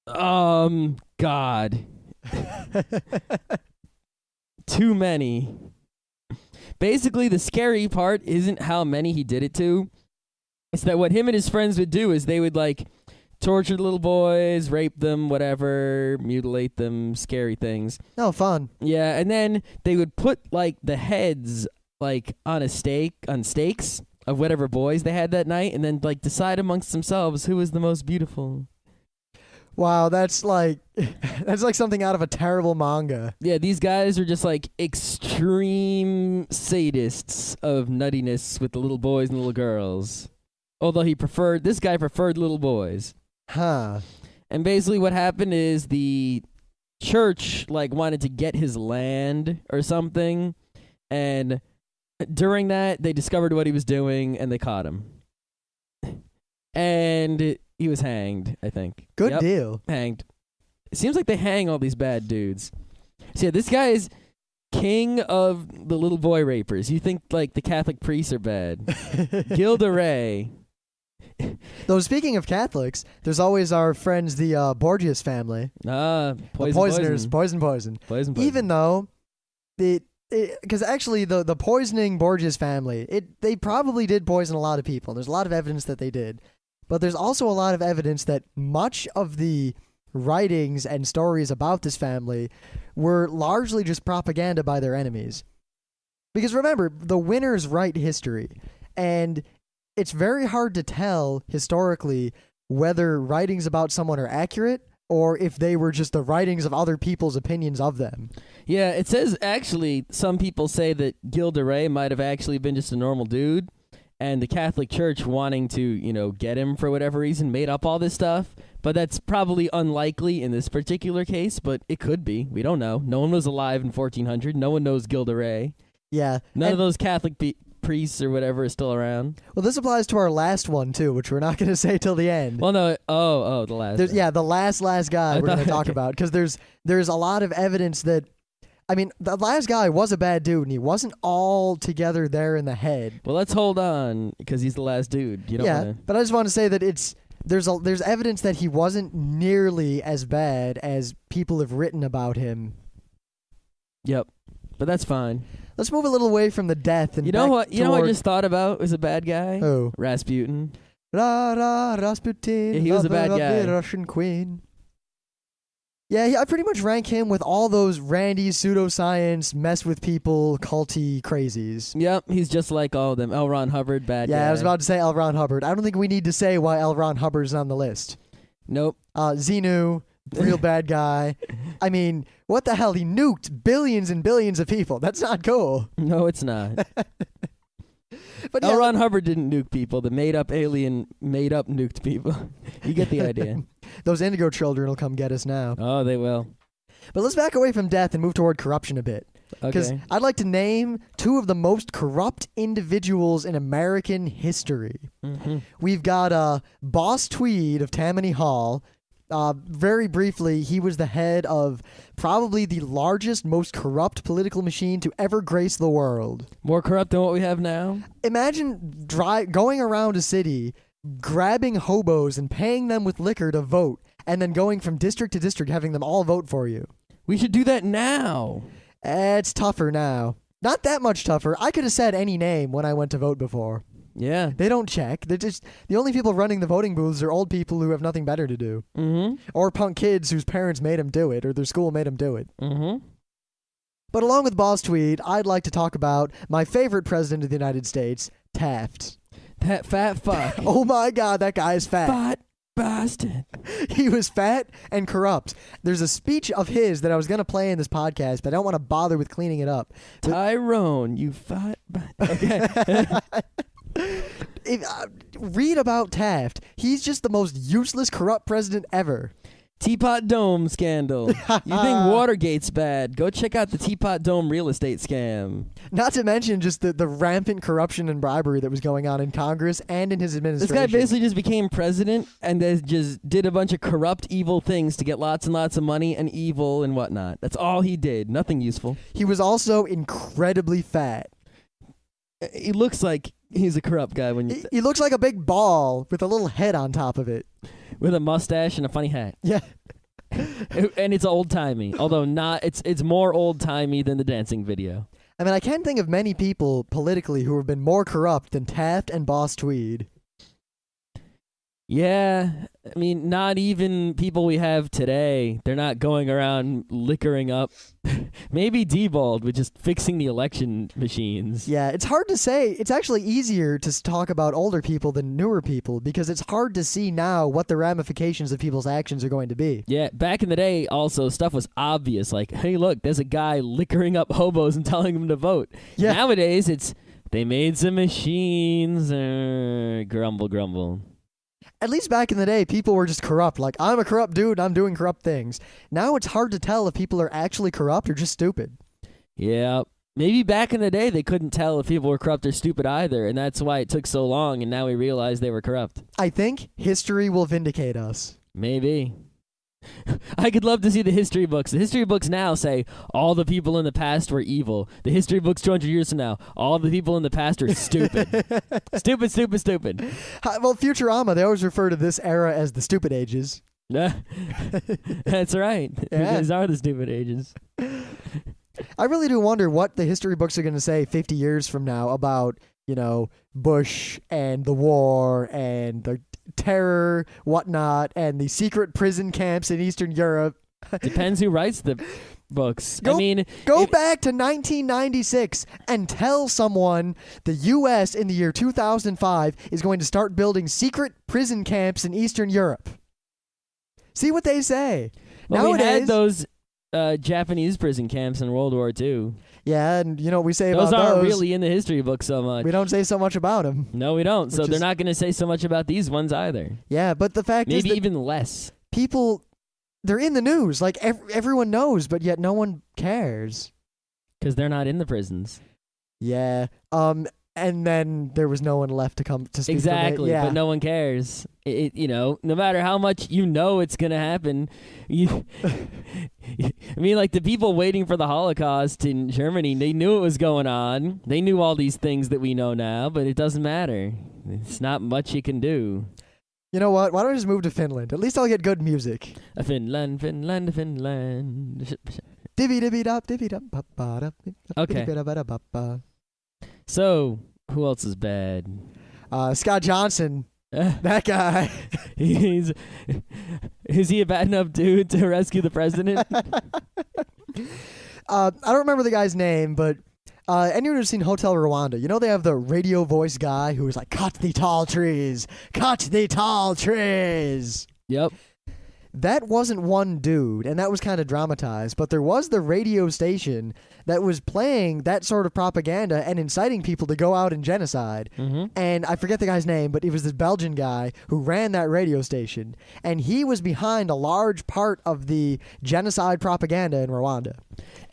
God. Too many. Basically, the scary part isn't how many he did it to. It's that what him and his friends would do is they would, like, torture little boys, rape them, whatever, mutilate them, scary things. Oh, fun. Yeah, and then they would put, like, the heads, like, on stakes of whatever boys they had that night, and then, like, decide amongst themselves who was the most beautiful. Wow, that's like something out of a terrible manga. Yeah, these guys are just, like, extreme sadists of nuttiness with the little boys and little girls. Although this guy preferred little boys. Huh. And basically what happened is the church, like, wanted to get his land or something. And during that, they discovered what he was doing, and they caught him. And he was hanged, I think. Good deal. Hanged. It seems like they hang all these bad dudes. So yeah, this guy is king of the little boy rapers. You think, like, the Catholic priests are bad. Gilles de Rais. Though, speaking of Catholics, there's always our friends, the Borgias family. Poisoners. Poison. Even though, because actually the poisoning Borgias family, they probably did poison a lot of people. There's a lot of evidence that they did. But there's also a lot of evidence that much of the writings and stories about this family were largely just propaganda by their enemies. Because remember, the winners write history, and it's very hard to tell historically whether writings about someone are accurate or if they were just the writings of other people's opinions of them. Yeah, it says actually some people say that Gilles de Rais might have actually been just a normal dude, and the Catholic Church, wanting to, get him for whatever reason, made up all this stuff. But that's probably unlikely in this particular case, but it could be. We don't know. No one was alive in 1400. No one knows Gilles de Rais. Yeah. None of those Catholic priests or whatever is still around. Well, this applies to our last one, too, which we're not going to say till the end. Well, no. The last. Yeah, the last guy we're going to talk about, because there's a lot of evidence that, I mean, the last guy was a bad dude, and he wasn't all together there in the head. Well, let's hold on, because he's the last dude. You don't wanna... but I just want to say that there's evidence that he wasn't nearly as bad as people have written about him. Yep, but that's fine. Let's move a little away from the death and you know what I just thought about was a bad guy? Who? Rasputin. Rasputin. Yeah, he was a bad guy. The Russian queen. Yeah, I pretty much rank him with all those randy pseudoscience, mess with people, culty crazies. Yep, he's just like all of them. L. Ron Hubbard, bad guy. Yeah, I was about to say L. Ron Hubbard. I don't think we need to say why L. Ron Hubbard's on the list. Nope. Xenu, real bad guy. I mean, what the hell? He nuked billions and billions of people. That's not cool. No, it's not. But L. Ron Hubbard didn't nuke people. The made-up alien made-up nuked people. You get the idea. Those indigo children will come get us now. Oh, they will. But let's back away from death and move toward corruption a bit. Because I'd like to name two of the most corrupt individuals in American history. Mm-hmm. We've got Boss Tweed of Tammany Hall. Very briefly, he was the head of probably the largest, most corrupt political machine to ever grace the world. More corrupt than what we have now? Imagine going around a city, grabbing hobos and paying them with liquor to vote, and then going from district to district, having them all vote for you. We should do that now. It's tougher now. Not that much tougher. I could have said any name when I went to vote before. Yeah. They don't check. They're just the only people running the voting booths are old people who have nothing better to do. Mm-hmm. Or punk kids whose parents made them do it or their school made them do it. Mm-hmm. But along with Boss Tweed, I'd like to talk about my favorite president of the United States, Taft. That fat fuck. Oh my God, that guy is fat. Fat disgusted. He was fat and corrupt. There's a speech of his that I was going to play in this podcast, but I don't want to bother with cleaning it up. Tyrone, you fat... Okay. Read about Taft. He's just the most useless, corrupt president ever. Teapot Dome scandal. You think Watergate's bad? Go check out the Teapot Dome real estate scam. Not to mention just the rampant corruption and bribery that was going on in Congress and in his administration. This guy basically just became president and then just did a bunch of corrupt, evil things to get lots and lots of money and evil and whatnot. That's all he did. Nothing useful. He was also incredibly fat. He looks like he's a corrupt guy when you... He looks like a big ball with a little head on top of it. With a mustache and a funny hat. Yeah. And it's old-timey. Although not, it's more old-timey than the dancing video. I mean, I can't think of many people politically who have been more corrupt than Taft and Boss Tweed. Yeah, I mean, not even people we have today. They're not going around liquoring up. Maybe Diebold with just fixing the election machines. Yeah, it's hard to say. It's actually easier to talk about older people than newer people because it's hard to see now what the ramifications of people's actions are going to be. Yeah, back in the day, also, stuff was obvious. Like, hey, look, there's a guy liquoring up hobos and telling them to vote. Yeah. Nowadays, it's, they made some machines. Grumble, grumble. At least back in the day, people were just corrupt. Like, I'm a corrupt dude, I'm doing corrupt things. Now it's hard to tell if people are actually corrupt or just stupid. Yeah. Maybe back in the day, they couldn't tell if people were corrupt or stupid either, and that's why it took so long, and now we realize they were corrupt. I think history will vindicate us. Maybe. I could love to see the history books. The history books now say all the people in the past were evil. The history books 200 years from now, all the people in the past are stupid. Stupid, stupid, stupid. Well, Futurama, they always refer to this era as the stupid ages. That's right. Yeah. These are the stupid ages. I really do wonder what the history books are going to say 50 years from now about, you know, Bush and the war and the terror, whatnot, and the secret prison camps in Eastern Europe. Depends who writes the books. Go back to 1996 and tell someone the U.S. in the year 2005 is going to start building secret prison camps in Eastern Europe. See what they say. Well, Nowadays, we had those Japanese prison camps in World War II. Yeah, and you know what we say those about those. Those aren't really in the history book so much. We don't say so much about them. No, we don't. So they're not going to say so much about these ones either. Yeah, but the fact is maybe that even less. People, they're in the news. Like, everyone knows, but yet no one cares. Because they're not in the prisons. Yeah. And then there was no one left to come to speak exactly, yeah. But no one cares. You know, no matter how much you know it's going to happen. I mean, like the people waiting for the Holocaust in Germany, they knew it was going on. They knew all these things that we know now, but it doesn't matter. It's not much you can do. You know what? Why don't I just move to Finland? At least I'll get good music. Finland, Finland, Finland. Divvy-divvy-dop, divvy-dop-ba-ba-dop. Okay. So, who else is bad? Scott Johnson. That guy. Is he a bad enough dude to rescue the president? I don't remember the guy's name, but anyone who's seen Hotel Rwanda, you know they have the radio voice guy who is like, cut the tall trees, cut the tall trees. Yep. That wasn't one dude, and that was kind of dramatized, but there was the radio station that was playing that sort of propaganda and inciting people to go out and genocide. Mm-hmm. And I forget the guy's name, but it was this Belgian guy who ran that radio station, and he was behind a large part of the genocide propaganda in Rwanda.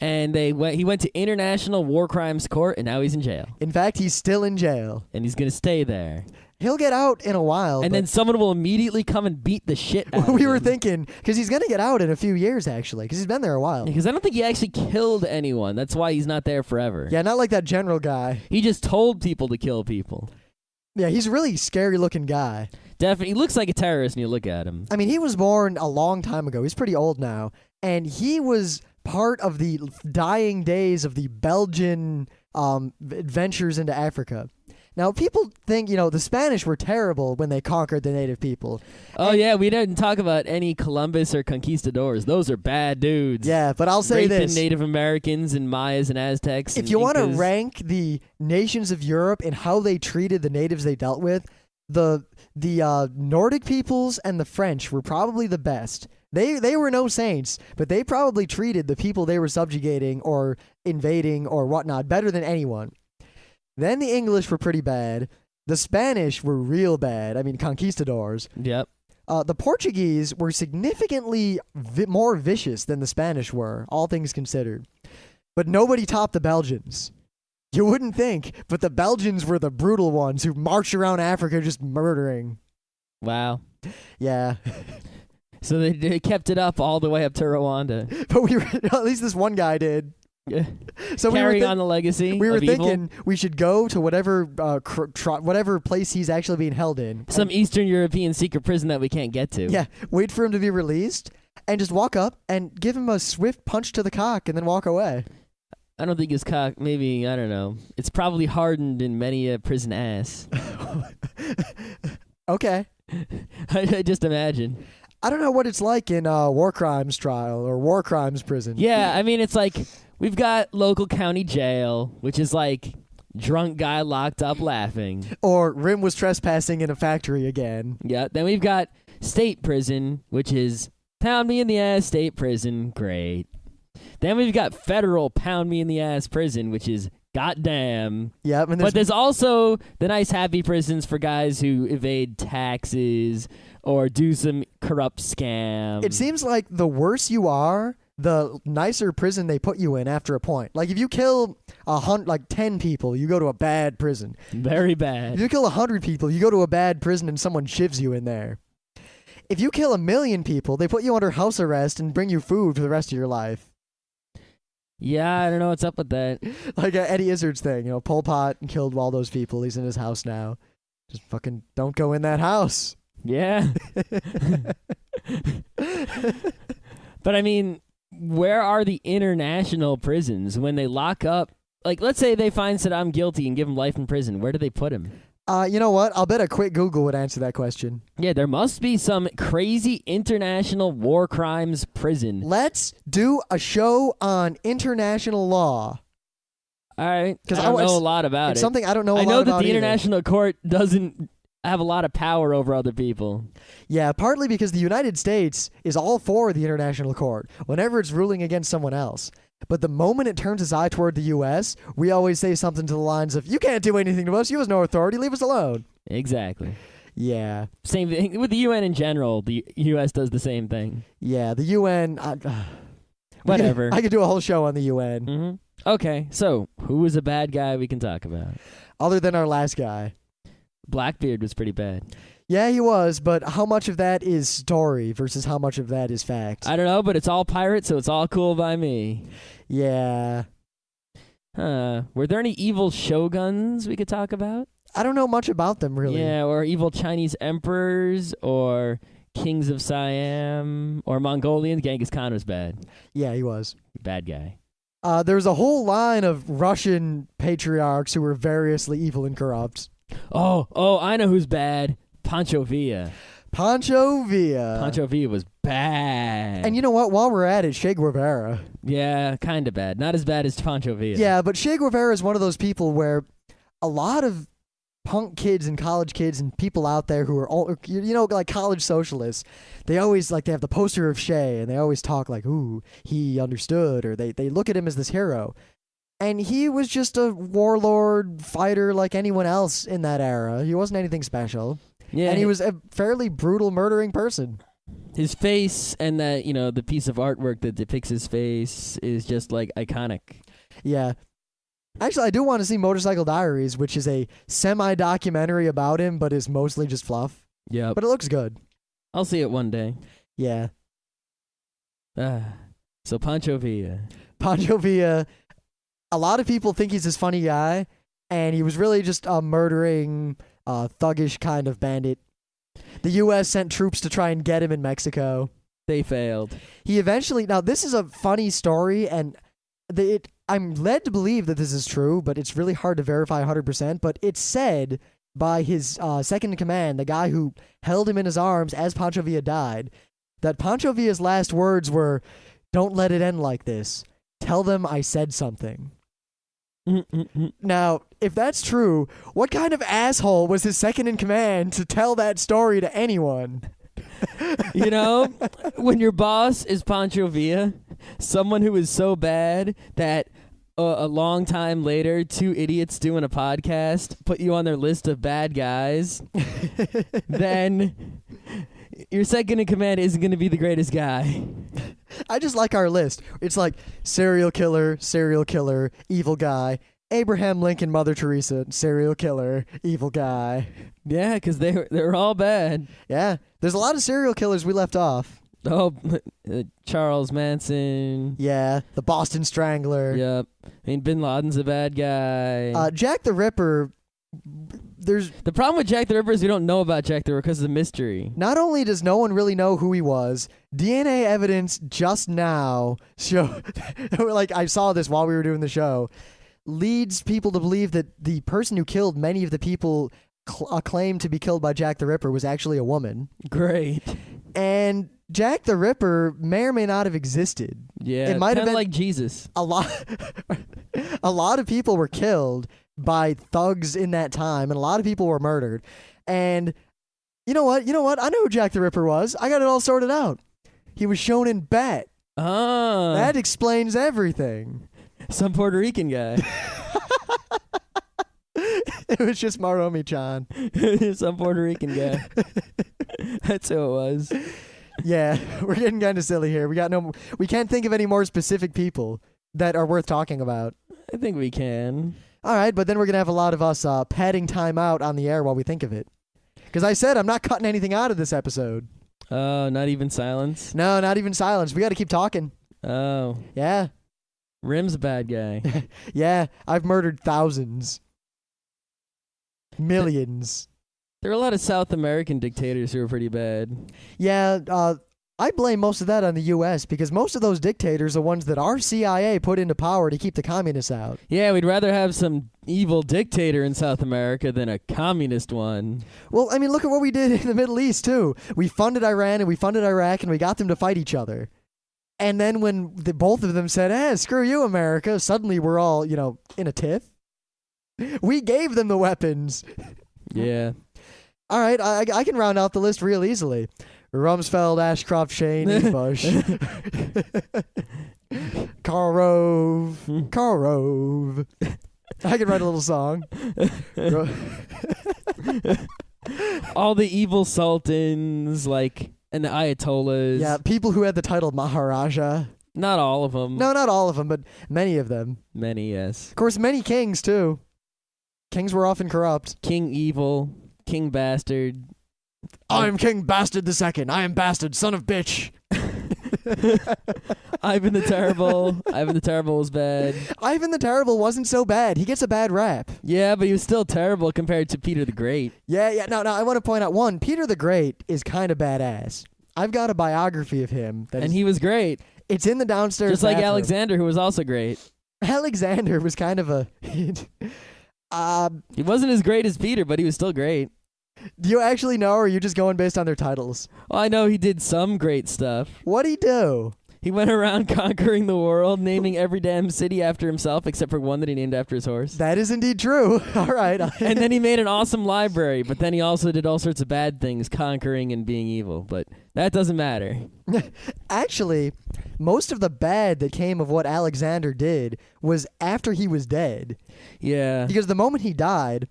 And he went to International War Crimes Court, and now he's in jail. In fact, he's still in jail. And he's going to stay there. He'll get out in a while. And then someone will immediately come and beat the shit out of him. We were thinking, because he's going to get out in a few years, actually, because he's been there a while. Because I don't think he actually killed anyone. That's why he's not there forever. Yeah, not like that general guy. He just told people to kill people. Yeah, he's a really scary-looking guy. Definitely. He looks like a terrorist when you look at him. I mean, he was born a long time ago. He's pretty old now. And he was part of the dying days of the Belgian adventures into Africa. Now, people think, you know, the Spanish were terrible when they conquered the native people. Oh, yeah, we didn't talk about any Columbus or conquistadors. Those are bad dudes. Yeah, but I'll say Raping this. Native Americans and Mayas and Aztecs. If you want to rank the nations of Europe and how they treated the natives they dealt with, the Nordic peoples and the French were probably the best. They were no saints, but they probably treated the people they were subjugating or invading or whatnot better than anyone. Then the English were pretty bad. The Spanish were real bad. I mean, conquistadors. Yep. The Portuguese were significantly more vicious than the Spanish were, all things considered. But nobody topped the Belgians. You wouldn't think, but the Belgians were the brutal ones who marched around Africa just murdering. Wow. Yeah. So they kept it up all the way up to Rwanda. But at least this one guy did. Yeah. So Carrying on the legacy. We were of evil. thinking we should go to whatever whatever place he's actually being held in. Some Eastern European secret prison that we can't get to. Yeah, wait for him to be released and just walk up and give him a swift punch to the cock and then walk away. I don't think his cock, maybe, I don't know. It's probably hardened in many a prison ass. Okay. I just imagine. I don't know what it's like in war crimes trial or war crimes prison. Yeah, I mean, it's like we've got local county jail, which is like drunk guy locked up laughing. Or Rim was trespassing in a factory again. Yeah, then we've got state prison, which is pound me in the ass state prison. Great. Then we've got federal pound me in the ass prison, which is goddamn. Yeah, but there's also the nice happy prisons for guys who evade taxes or do some corrupt scam. It seems like the worse you are, the nicer prison they put you in after a point. Like if you kill 10 people, you go to a bad prison. Very bad. If you kill 100 people, you go to a bad prison and someone shivs you in there. If you kill 1 million people, they put you under house arrest and bring you food for the rest of your life. Yeah, I don't know what's up with that. Like Eddie Izzard's thing, Pol Pot killed all those people. He's in his house now. Just fucking don't go in that house. Yeah. But I mean, where are the international prisons when they lock up? Like, let's say they find Saddam guilty and give him life in prison. Where do they put him? You know what? I'll bet a quick Google would answer that question. Yeah, there must be some crazy international war crimes prison. Let's do a show on international law. All right, because I don't know a lot about it's it. Something I don't know a lot about. I know that the either. international court doesn't have a lot of power over other people. Yeah, partly because the United States is all for the international court whenever it's ruling against someone else. But the moment it turns its eye toward the U.S., we always say something to the lines of, you can't do anything to us, you have no authority, leave us alone. Exactly. Yeah. Same thing with the UN in general. The U.S. does the same thing. Yeah, the UN... Whatever. I could do a whole show on the UN. Mm-hmm. Okay, so who was a bad guy we can talk about? Other than our last guy. Blackbeard was pretty bad. Yeah, he was, but how much of that is story versus how much of that is fact? I don't know, but it's all pirate, so it's all cool by me. Yeah. Were there any evil shoguns we could talk about? I don't know much about them, really. Yeah, or evil Chinese emperors, or kings of Siam, or Mongolians. Genghis Khan was bad. Yeah, he was. Bad guy. There's a whole line of Russian patriarchs who were variously evil and corrupt. Oh, I know who's bad. Pancho Villa. Pancho Villa. Pancho Villa was bad. And you know what? While we're at it, Che Guevara. Yeah, kind of bad. Not as bad as Pancho Villa. Yeah, but Che Guevara is one of those people where a lot of punk kids and college kids and people out there who are all, like college socialists, they always they have the poster of Che and they always talk like, ooh, he understood, or they look at him as this hero. And he was just a warlord fighter like anyone else in that era. He wasn't anything special. Yeah, and he was a fairly brutal, murdering person. His face and that, the piece of artwork that depicts his face is just like iconic. Yeah. Actually, I do want to see Motorcycle Diaries, which is a semi-documentary about him, but is mostly just fluff. Yeah. But it looks good. I'll see it one day. Yeah. So Pancho Villa. Pancho Villa, a lot of people think he's this funny guy, and he was really just a murdering, thuggish kind of bandit. The U.S. sent troops to try and get him in Mexico. They failed. He eventually... Now, this is a funny story, and I'm led to believe that this is true, but it's really hard to verify 100%, but it's said by his second in command, the guy who held him in his arms as Pancho Villa died, that Pancho Villa's last words were, "Don't let it end like this. Tell them I said something." Now, if that's true, what kind of asshole was his second in command to tell that story to anyone? You know, when your boss is Pancho Villa, someone who is so bad that a long time later, two idiots doing a podcast put you on their list of bad guys, then your second in command isn't going to be the greatest guy. I just like our list. It's like serial killer, evil guy, Abraham Lincoln, Mother Theresa, serial killer, evil guy. Yeah, because they're all bad. Yeah, there's a lot of serial killers we left off. Oh, Charles Manson. Yeah, the Boston Strangler. Yep. I mean, Bin Laden's a bad guy. Jack the Ripper. The problem with Jack the Ripper is we don't know about Jack the Ripper because of the mystery. Not only does no one really know who he was, DNA evidence just now show, like I saw this while we were doing the show, leads people to believe that the person who killed many of the people claimed to be killed by Jack the Ripper was actually a woman. Great. And Jack the Ripper may or may not have existed. Yeah, it might have been like Jesus. A lot of people were killed by thugs in that time, and a lot of people were murdered. And you know what? I know who Jack the Ripper was. I got it all sorted out. He was shown in bat. Ah. That explains everything. Some Puerto Rican guy. It was just Maromi-chan. Some Puerto Rican guy. That's who it was. Yeah, we're getting kind of silly here. We can't think of any more specific people that are worth talking about. I think we can. All right, but then we're going to have a lot of us padding time out on the air while we think of it. Because I said I'm not cutting anything out of this episode. Oh, not even silence? No, not even silence. We got to keep talking. Oh. Yeah. Rim's a bad guy. Yeah, I've murdered thousands. Millions. There are a lot of South American dictators who are pretty bad. Yeah, I blame most of that on the U.S. because most of those dictators are ones that our CIA put into power to keep the communists out. Yeah, we'd rather have some evil dictator in South America than a communist one. Well, I mean, look at what we did in the Middle East, too. We funded Iran and we funded Iraq and we got them to fight each other. And then when both of them said, screw you, America, suddenly we're all, in a tiff. We gave them the weapons. Yeah. All right, I can round out the list real easily. Rumsfeld, Ashcroft, Cheney, Bush, Karl Rove. I can write a little song. All the evil sultans, and the ayatollahs. Yeah, people who had the title Maharaja. Not all of them. No, not all of them, but many of them. Many, yes. Of course, many kings, too. Kings were often corrupt. King Evil, King Bastard. I am King Bastard II. I am Bastard, son of bitch. Ivan the Terrible. Ivan the Terrible was bad. Ivan the Terrible wasn't so bad. He gets a bad rap. Yeah, but he was still terrible compared to Peter the Great. Yeah. No, I want to point out, one, Peter the Great is kind of badass. I've got a biography of him. He was great. It's in the downstairs Just like bathroom. Alexander, who was also great. Alexander was kind of a... he wasn't as great as Peter, but he was still great. Do you actually know, or are you just going based on their titles? Well, I know he did some great stuff. What'd he do? He went around conquering the world, naming every damn city after himself, except for one that he named after his horse. That is indeed true. All right. And then he made an awesome library, but then he also did all sorts of bad things, conquering and being evil. But that doesn't matter. Actually, most of the bad that came of what Alexander did was after he was dead. Yeah. Because the moment he died,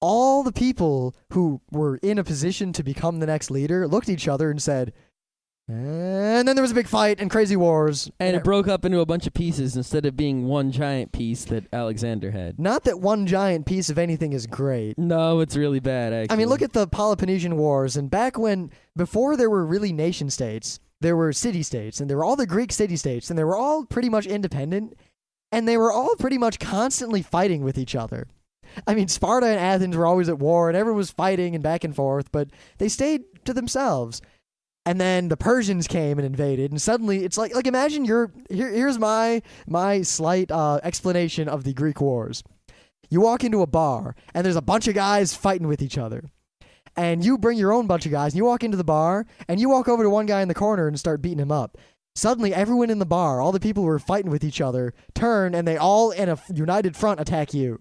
all the people who were in a position to become the next leader looked at each other and said, and then there was a big fight and crazy wars. And it broke up into a bunch of pieces instead of being one giant piece that Alexander had. Not that one giant piece of anything is great. No, it's really bad, actually. I mean, look at the Peloponnesian Wars, and before there were really nation states, there were city-states, and there were all the Greek city-states, and they were all pretty much independent, and they were all pretty much constantly fighting with each other. I mean, Sparta and Athens were always at war, and everyone was fighting and back and forth, but they stayed to themselves. And then the Persians came and invaded, and suddenly it's like imagine here's my slight explanation of the Greek wars. You walk into a bar, and there's a bunch of guys fighting with each other. And you bring your own bunch of guys, and you walk into the bar, and you walk over to one guy in the corner and start beating him up. Suddenly, everyone in the bar, all the people who were fighting with each other, turn, and they all, in a united front, attack you.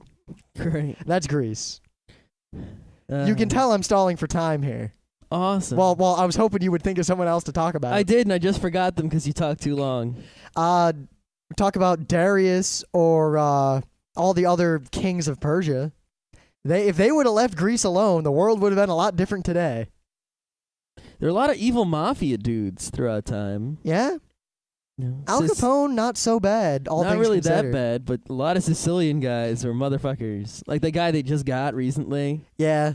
Great. That's Greece. You can tell I'm stalling for time here. Awesome. Well, I was hoping you would think of someone else to talk about. I did, and I just forgot them because you talked too long. Talk about Darius or all the other kings of Persia. If they would have left Greece alone, the world would have been a lot different today. There are a lot of evil mafia dudes throughout time. Yeah? Al Capone, not so bad. All not things really considered. that bad, but a lot of Sicilian guys are motherfuckers. Like the guy they just got recently. Yeah.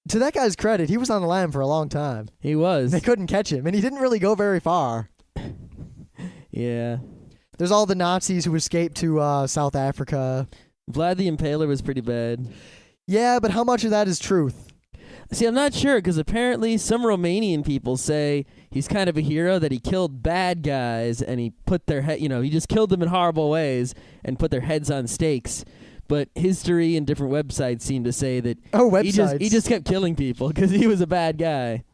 To that guy's credit, he was on the lam for a long time. He was. They couldn't catch him, and he didn't really go very far. Yeah. There's all the Nazis who escaped to South Africa. Vlad the Impaler was pretty bad. Yeah, but how much of that is truth? See, I'm not sure, because apparently some Romanian people say he's kind of a hero, that he killed bad guys and he put their head, he just killed them in horrible ways and put their heads on stakes. But history and different websites seem to say that he just kept killing people because he was a bad guy.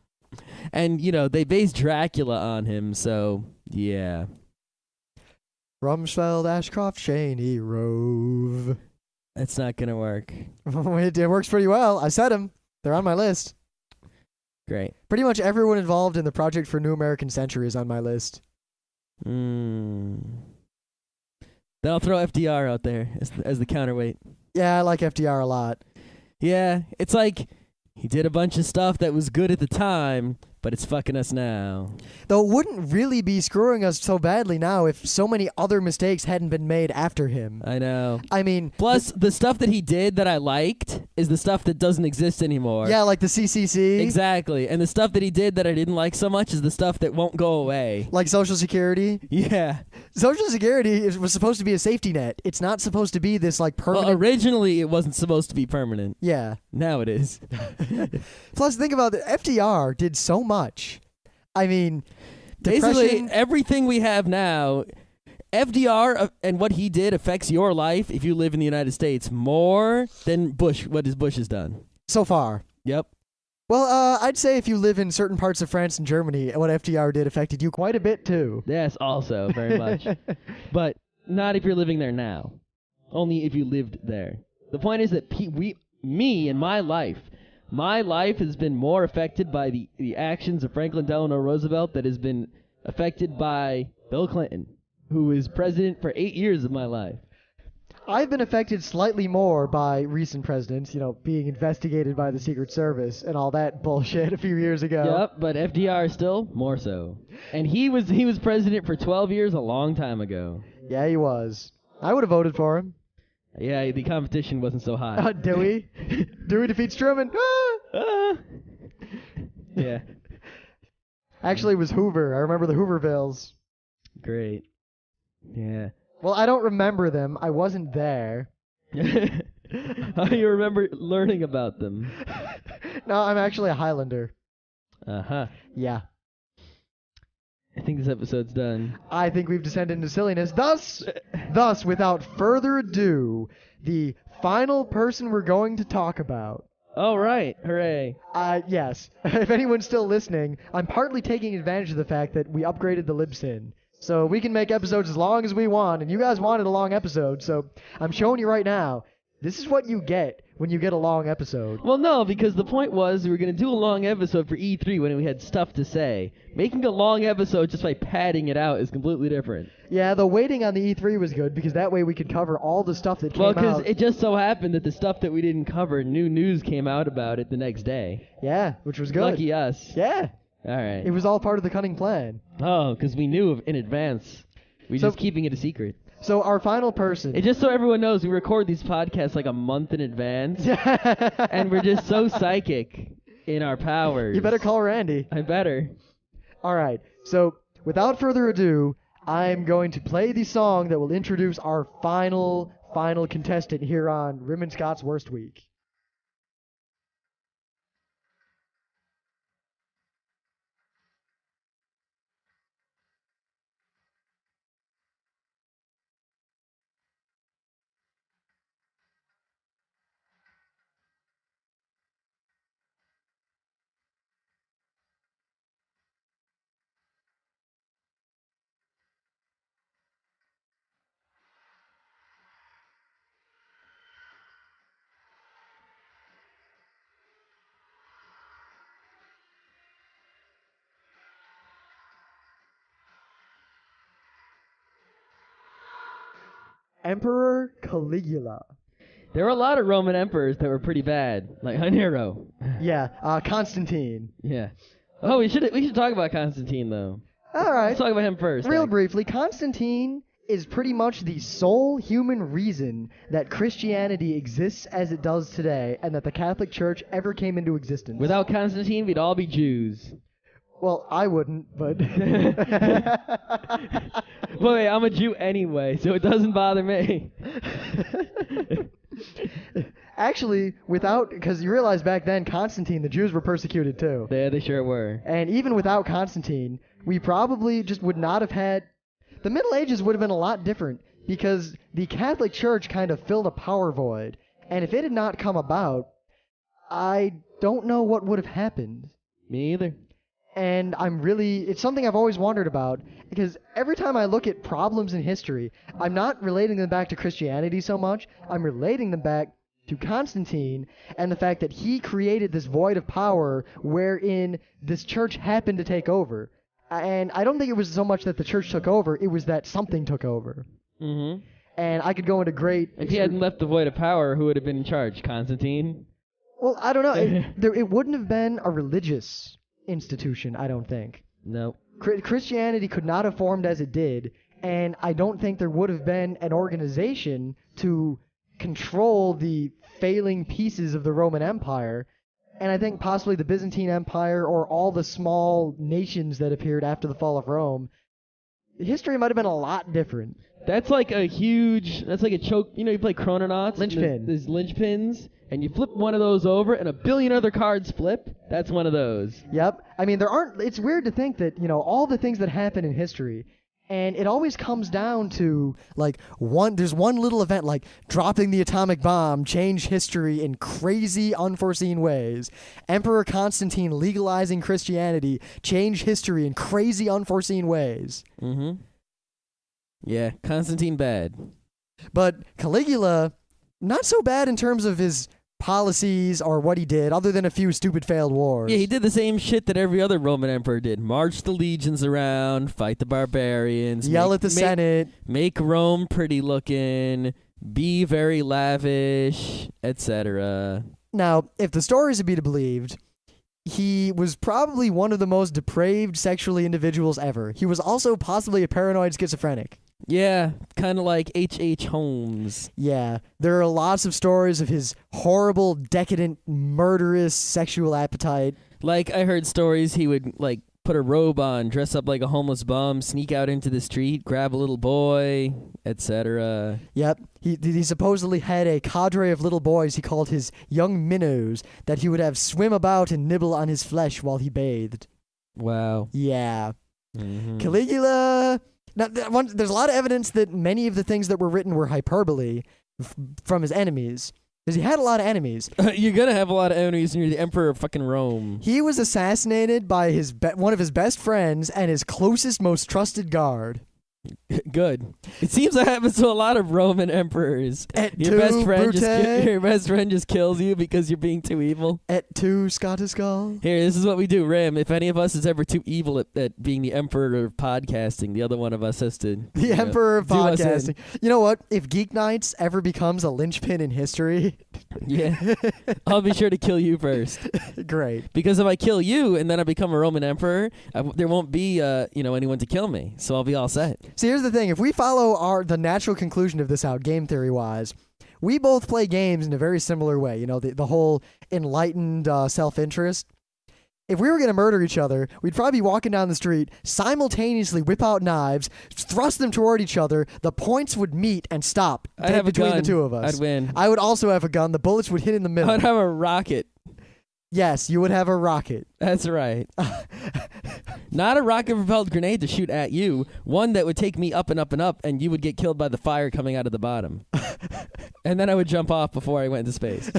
And, they based Dracula on him, so, yeah. Rumsfeld, Ashcroft, Cheney, Rove. That's not going to work. It works pretty well. I said them. They're on my list. Great. Pretty much everyone involved in the Project for New American Century is on my list. Then I'll throw FDR out there as the counterweight. Yeah, I like FDR a lot. Yeah, it's like he did a bunch of stuff that was good at the time, but it's fucking us now. Though it wouldn't really be screwing us so badly now if so many other mistakes hadn't been made after him. I know. I mean... Plus, the stuff that he did that I liked is the stuff that doesn't exist anymore. Yeah, like the CCC. Exactly. And the stuff that he did that I didn't like so much is the stuff that won't go away. Like Social Security. Yeah. Social Security was supposed to be a safety net. It's not supposed to be this, permanent... Well, originally it wasn't supposed to be permanent. Yeah. Now it is. Plus, think about it. FDR did so much. I mean, basically everything we have now, FDR and what he did affects your life if you live in the United States more than Bush has done. So far. Yep. Well, I'd say if you live in certain parts of France and Germany, what FDR did affected you quite a bit too. Yes, also very much. But not if you're living there now. Only if you lived there. The point is that me and my life has been more affected by the actions of Franklin Delano Roosevelt that has been affected by Bill Clinton, who is president for 8 years of my life. I've been affected slightly more by recent presidents, being investigated by the Secret Service and all that bullshit a few years ago. Yep, but FDR still more so. And he was president for 12 years a long time ago. Yeah, he was. I would have voted for him. Yeah, the competition wasn't so high. Dewey? Dewey defeats Truman. Yeah. Actually, it was Hoover. I remember the Hoovervilles. Great. Yeah. Well, I don't remember them. I wasn't there. How do you remember learning about them? No, I'm actually a Highlander. Uh-huh. Yeah. I think this episode's done. I think we've descended into silliness. Thus, without further ado, the final person we're going to talk about. Oh, right. Hooray. Yes. If anyone's still listening, I'm partly taking advantage of the fact that we upgraded the libsyn. So we can make episodes as long as we want, and you guys wanted a long episode, so I'm showing you right now. This is what you get when you get a long episode. Well, no, because the point was we were going to do a long episode for E3 when we had stuff to say. Making a long episode just by padding it out is completely different. Yeah, the waiting on the E3 was good, because that way we could cover all the stuff that came out. Well, because it just so happened that the stuff that we didn't cover, new news came out about it the next day. Yeah, which was good. Lucky us. Yeah. All right. It was all part of the cunning plan. Oh, because we knew in advance. We're just keeping it a secret. So our final person... And just so everyone knows, we record these podcasts like a month in advance. And we're just so psychic in our powers. You better call Randy. I better. All right. So without further ado, I'm going to play the song that will introduce our final contestant here on Rim and Scott's Worst Week. Emperor Caligula. There were a lot of Roman emperors that were pretty bad, like Nero. Yeah, Constantine. Yeah. Oh, we should talk about Constantine though. All right. Let's talk about him first. Real briefly, Constantine is pretty much the sole human reason that Christianity exists as it does today, and that the Catholic Church ever came into existence. Without Constantine, we'd all be Jews. Well, I wouldn't, but... Well, wait, I'm a Jew anyway, so it doesn't bother me. Actually, because you realize back then, Constantine, the Jews were persecuted too. Yeah, they sure were. And even without Constantine, we probably just would not have had... The Middle Ages would have been a lot different, because the Catholic Church kind of filled a power void. And if it had not come about, I don't know what would have happened. Me either. And it's something I've always wondered about, because every time I look at problems in history, I'm not relating them back to Christianity so much, I'm relating them back to Constantine and the fact that he created this void of power wherein this church happened to take over. And I don't think it was so much that the church took over, it was that something took over. Mm-hmm. And I could go into great... If he hadn't left the void of power, who would have been in charge? Constantine? Well, I don't know. It wouldn't have been a religious institution, I don't think. No. Christianity could not have formed as it did, and I don't think there would have been an organization to control the failing pieces of the Roman Empire, and I think possibly the Byzantine Empire or all the small nations that appeared after the fall of Rome. History might have been a lot different. That's like a choke. You know, you play Chrononauts. Linchpin. There's linchpins, and you flip one of those over, and a billion other cards flip. That's one of those. Yep. I mean, it's weird to think that, all the things that happen in history, and it always comes down to, there's one little event, like dropping the atomic bomb, change history in crazy, unforeseen ways. Emperor Constantine legalizing Christianity, change history in crazy, unforeseen ways. Mm-hmm. Yeah, Constantine bad. But Caligula, not so bad in terms of his policies or what he did, other than a few stupid failed wars. Yeah, he did the same shit that every other Roman emperor did. March the legions around, fight the barbarians. Yell at the Senate. Make Rome pretty looking, be very lavish, etc. Now, if the stories are to be believed, he was probably one of the most depraved sexually individuals ever. He was also possibly a paranoid schizophrenic. Yeah, kind of like H.H. Holmes. Yeah, there are lots of stories of his horrible, decadent, murderous sexual appetite. Like, I heard stories he would, put a robe on, dress up like a homeless bum, sneak out into the street, grab a little boy, etc. Yep, he supposedly had a cadre of little boys he called his young minnows that he would have swim about and nibble on his flesh while he bathed. Wow. Yeah. Mm-hmm. Caligula... Now, there's a lot of evidence that many of the things that were written were hyperbole from his enemies, because he had a lot of enemies. You're going to have a lot of enemies when you're the emperor of fucking Rome. He was assassinated by one of his best friends and his closest, most trusted guard. Good. It seems that happens to a lot of Roman emperors. Your best friend just kills you because you're being too evil. Et tu, Scottiskull. Here, this is what we do, Ram. If any of us is ever too evil at being the emperor of podcasting, the other one of us has to... The emperor of podcasting. You know what? If Geeknights ever becomes a linchpin in history... Yeah. I'll be sure to kill you first. Great. Because if I kill you and then I become a Roman emperor, there won't be anyone to kill me, so I'll be all set. See, here's the thing. If we follow the natural conclusion of this out, game theory-wise, we both play games in a very similar way. The whole enlightened self-interest. If we were going to murder each other, we'd probably be walking down the street, simultaneously whip out knives, thrust them toward each other, the points would meet and stop between the two of us. I'd win. I would also have a gun. The bullets would hit in the middle. I'd have a rocket. Yes, you would have a rocket. That's right. Not a rocket-propelled grenade to shoot at you. One that would take me up and up and up, and you would get killed by the fire coming out of the bottom. And then I would jump off before I went into space.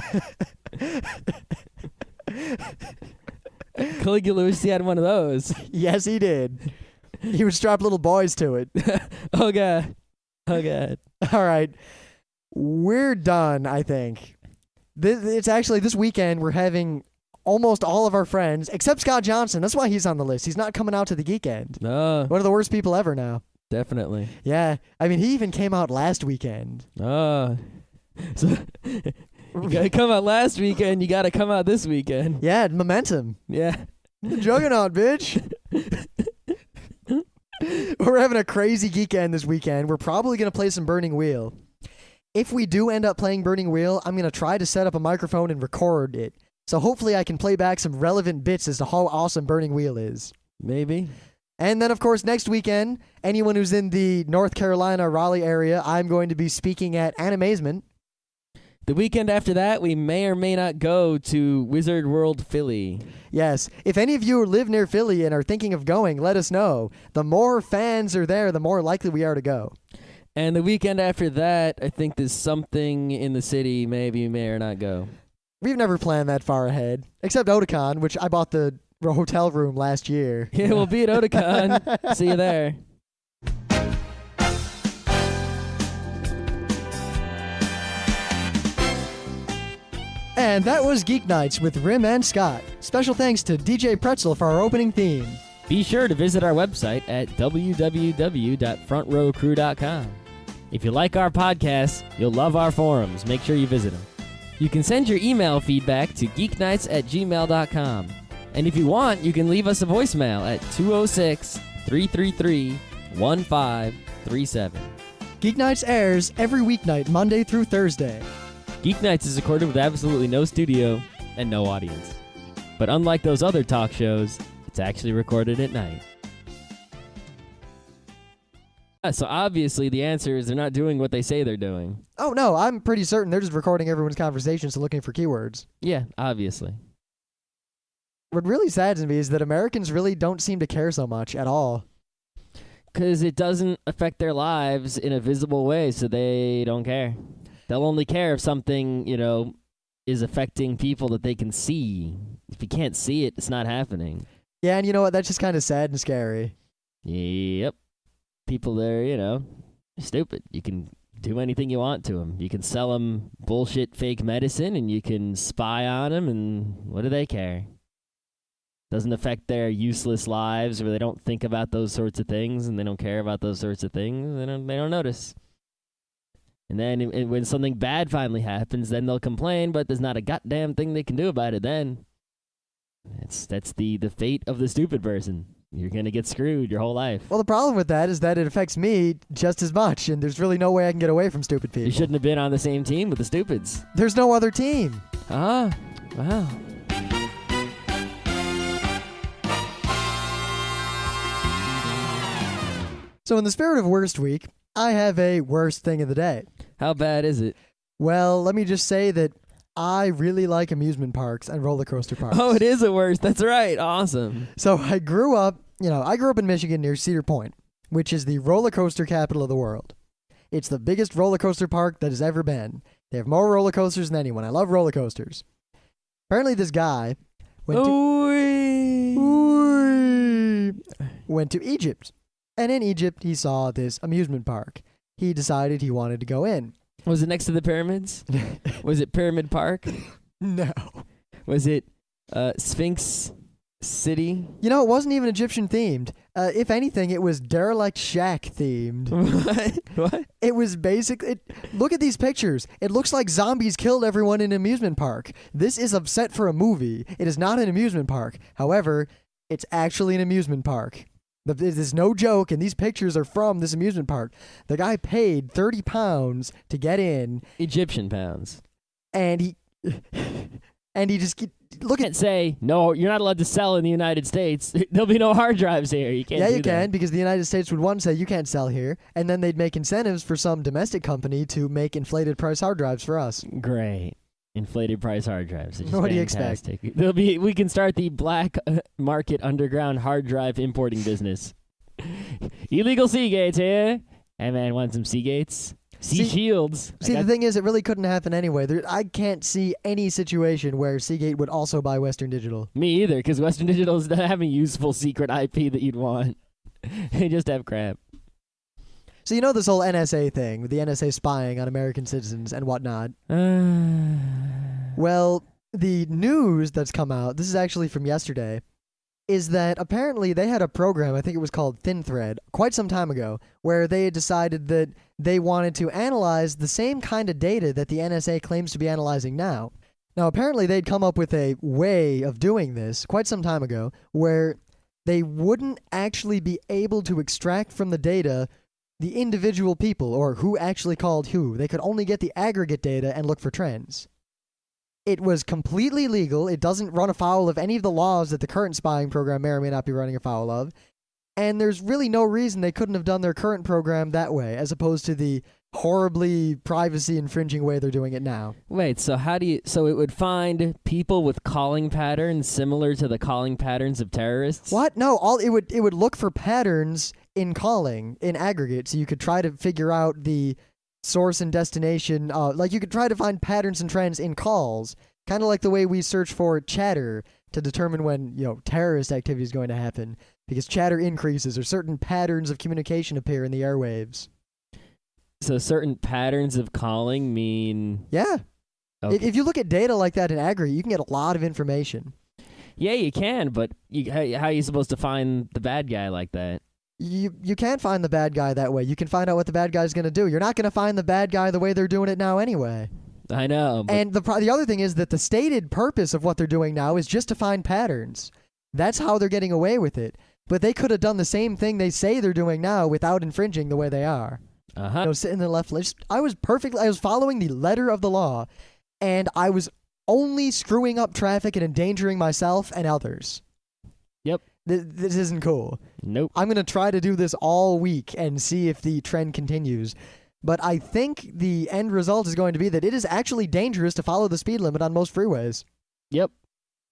Caligula wished he had one of those. Yes, he did. He would strap little boys to it. Oh, God. Oh, God. All right. We're done, I think. It's actually this weekend we're having almost all of our friends, except Scott Johnson. That's why he's on the list. He's not coming out to the Geek End. No. One of the worst people ever now. Definitely. Yeah, I mean, he even came out last weekend. Oh. So you gotta come out last weekend, you gotta come out this weekend. Yeah, momentum. Yeah. The juggernaut, bitch. We're having a crazy geekend this weekend. We're probably going to play some Burning Wheel. If we do end up playing Burning Wheel, I'm going to try to set up a microphone and record it. So hopefully I can play back some relevant bits as to how awesome Burning Wheel is. Maybe. And then, of course, next weekend, anyone who's in the North Carolina, Raleigh area, I'm going to be speaking at Animazement. The weekend after that, we may or may not go to Wizard World Philly. Yes. If any of you live near Philly and are thinking of going, let us know. The more fans are there, the more likely we are to go. And the weekend after that, I think there's something in the city. Maybe you may or not go. We've never planned that far ahead, except Otakon, which I bought the hotel room last year. Yeah, we'll be at Otakon. See you there. And that was Geeknights with Rim and Scott. Special thanks to DJ Pretzel for our opening theme. Be sure to visit our website at www.frontrowcrew.com. If you like our podcast, you'll love our forums. Make sure you visit them. You can send your email feedback to geeknights@gmail.com. And if you want, you can leave us a voicemail at 206-333-1537. Geeknights airs every weeknight, Monday through Thursday. Geeknights is recorded with absolutely no studio and no audience. But unlike those other talk shows, it's actually recorded at night. So obviously the answer is they're not doing what they say they're doing. Oh, no, I'm pretty certain they're just recording everyone's conversations and looking for keywords. Yeah, obviously. What really saddens me is that Americans really don't seem to care so much at all. Because it doesn't affect their lives in a visible way, so they don't care. They'll only care if something, is affecting people that they can see. If you can't see it, it's not happening. Yeah, and you know what? That's just kind of sad and scary. Yep. People there, stupid. You can do anything you want to them. You can sell them bullshit fake medicine, and you can spy on them, and what do they care? Doesn't affect their useless lives where they don't think about those sorts of things, and they don't care about those sorts of things. They don't notice. And then when something bad finally happens, then they'll complain, but there's not a goddamn thing they can do about it then. That's the fate of the stupid person. You're going to get screwed your whole life. Well, the problem with that is that it affects me just as much, and there's really no way I can get away from stupid people. You shouldn't have been on the same team with the stupids. There's no other team. Ah, wow. So in the spirit of Worst Week, I have a worst thing of the day. How bad is it? Well, let me just say that I really like amusement parks and roller coaster parks. Oh, it is a worst. That's right. Awesome. So I grew up in Michigan near Cedar Point, which is the roller coaster capital of the world. It's the biggest roller coaster park that has ever been. They have more roller coasters than anyone. I love roller coasters. Apparently this guy went to Egypt. And in Egypt, he saw this amusement park. He decided he wanted to go in. Was it next to the pyramids? Was it Pyramid Park? No. Was it Sphinx City? It wasn't even Egyptian themed. If anything, it was Derelict Shack themed. What? It was look at these pictures. It looks like zombies killed everyone in an amusement park. This is a set for a movie. It is not an amusement park. However, it's actually an amusement park. There's no joke, and these pictures are from this amusement park. The guy paid £30 to get in. Egyptian pounds. And he just look can't say, no, you're not allowed to sell in the United States. There'll be no hard drives here. You can't. Yeah, do you that. can, because the United States would say you can't sell here, and then they'd make incentives for some domestic company to make inflated price hard drives for us. Great. Inflated price hard drives. It's just what do you fantastic. expect? We can start the black market underground hard drive importing business. Illegal Seagates here. Hey man, want some Seagates? Shields. The thing is, it really couldn't happen anyway. I can't see any situation where Seagate would also buy Western Digital. Me either, because Western Digital doesn't have a useful secret IP that you'd want. They just have crap. So this whole NSA thing, with the NSA spying on American citizens and whatnot. Well, the news that's come out, this is actually from yesterday, is that apparently they had a program, I think it was called Thin Thread, quite some time ago, where they had decided that they wanted to analyze the same kind of data that the NSA claims to be analyzing now. Now, apparently they'd come up with a way of doing this quite some time ago where they wouldn't actually be able to extract from the data the individual people or who actually called who. They could only get the aggregate data and look for trends. It was completely legal. It doesn't run afoul of any of the laws that the current spying program may or may not be running afoul of. And there's really no reason they couldn't have done their current program that way, as opposed to the horribly privacy-infringing way they're doing it now. Wait, so so it would find people with calling patterns similar to the calling patterns of terrorists? What? No, it would look for patterns in calling, in aggregate, so you could try to figure out the source and destination. Like you could try to find patterns and trends in calls, kind of like the way we search for chatter to determine when, terrorist activity is going to happen, because chatter increases or certain patterns of communication appear in the airwaves. So certain patterns of calling mean... Yeah. Okay. If you look at data like that in aggregate, you can get a lot of information. Yeah, you can, but how are you supposed to find the bad guy like that? You can't find the bad guy that way. You can find out what the bad guy's going to do. You're not going to find the bad guy the way they're doing it now anyway. I know. But... And the other thing is that the stated purpose of what they're doing now is just to find patterns. That's how they're getting away with it. But they could have done the same thing they say they're doing now without infringing the way they are. Sitting in the left lane. I was following the letter of the law, and I was only screwing up traffic and endangering myself and others. Yep. This isn't cool. Nope. I'm going to try to do this all week and see if the trend continues. But I think the end result is going to be that it is actually dangerous to follow the speed limit on most freeways. Yep.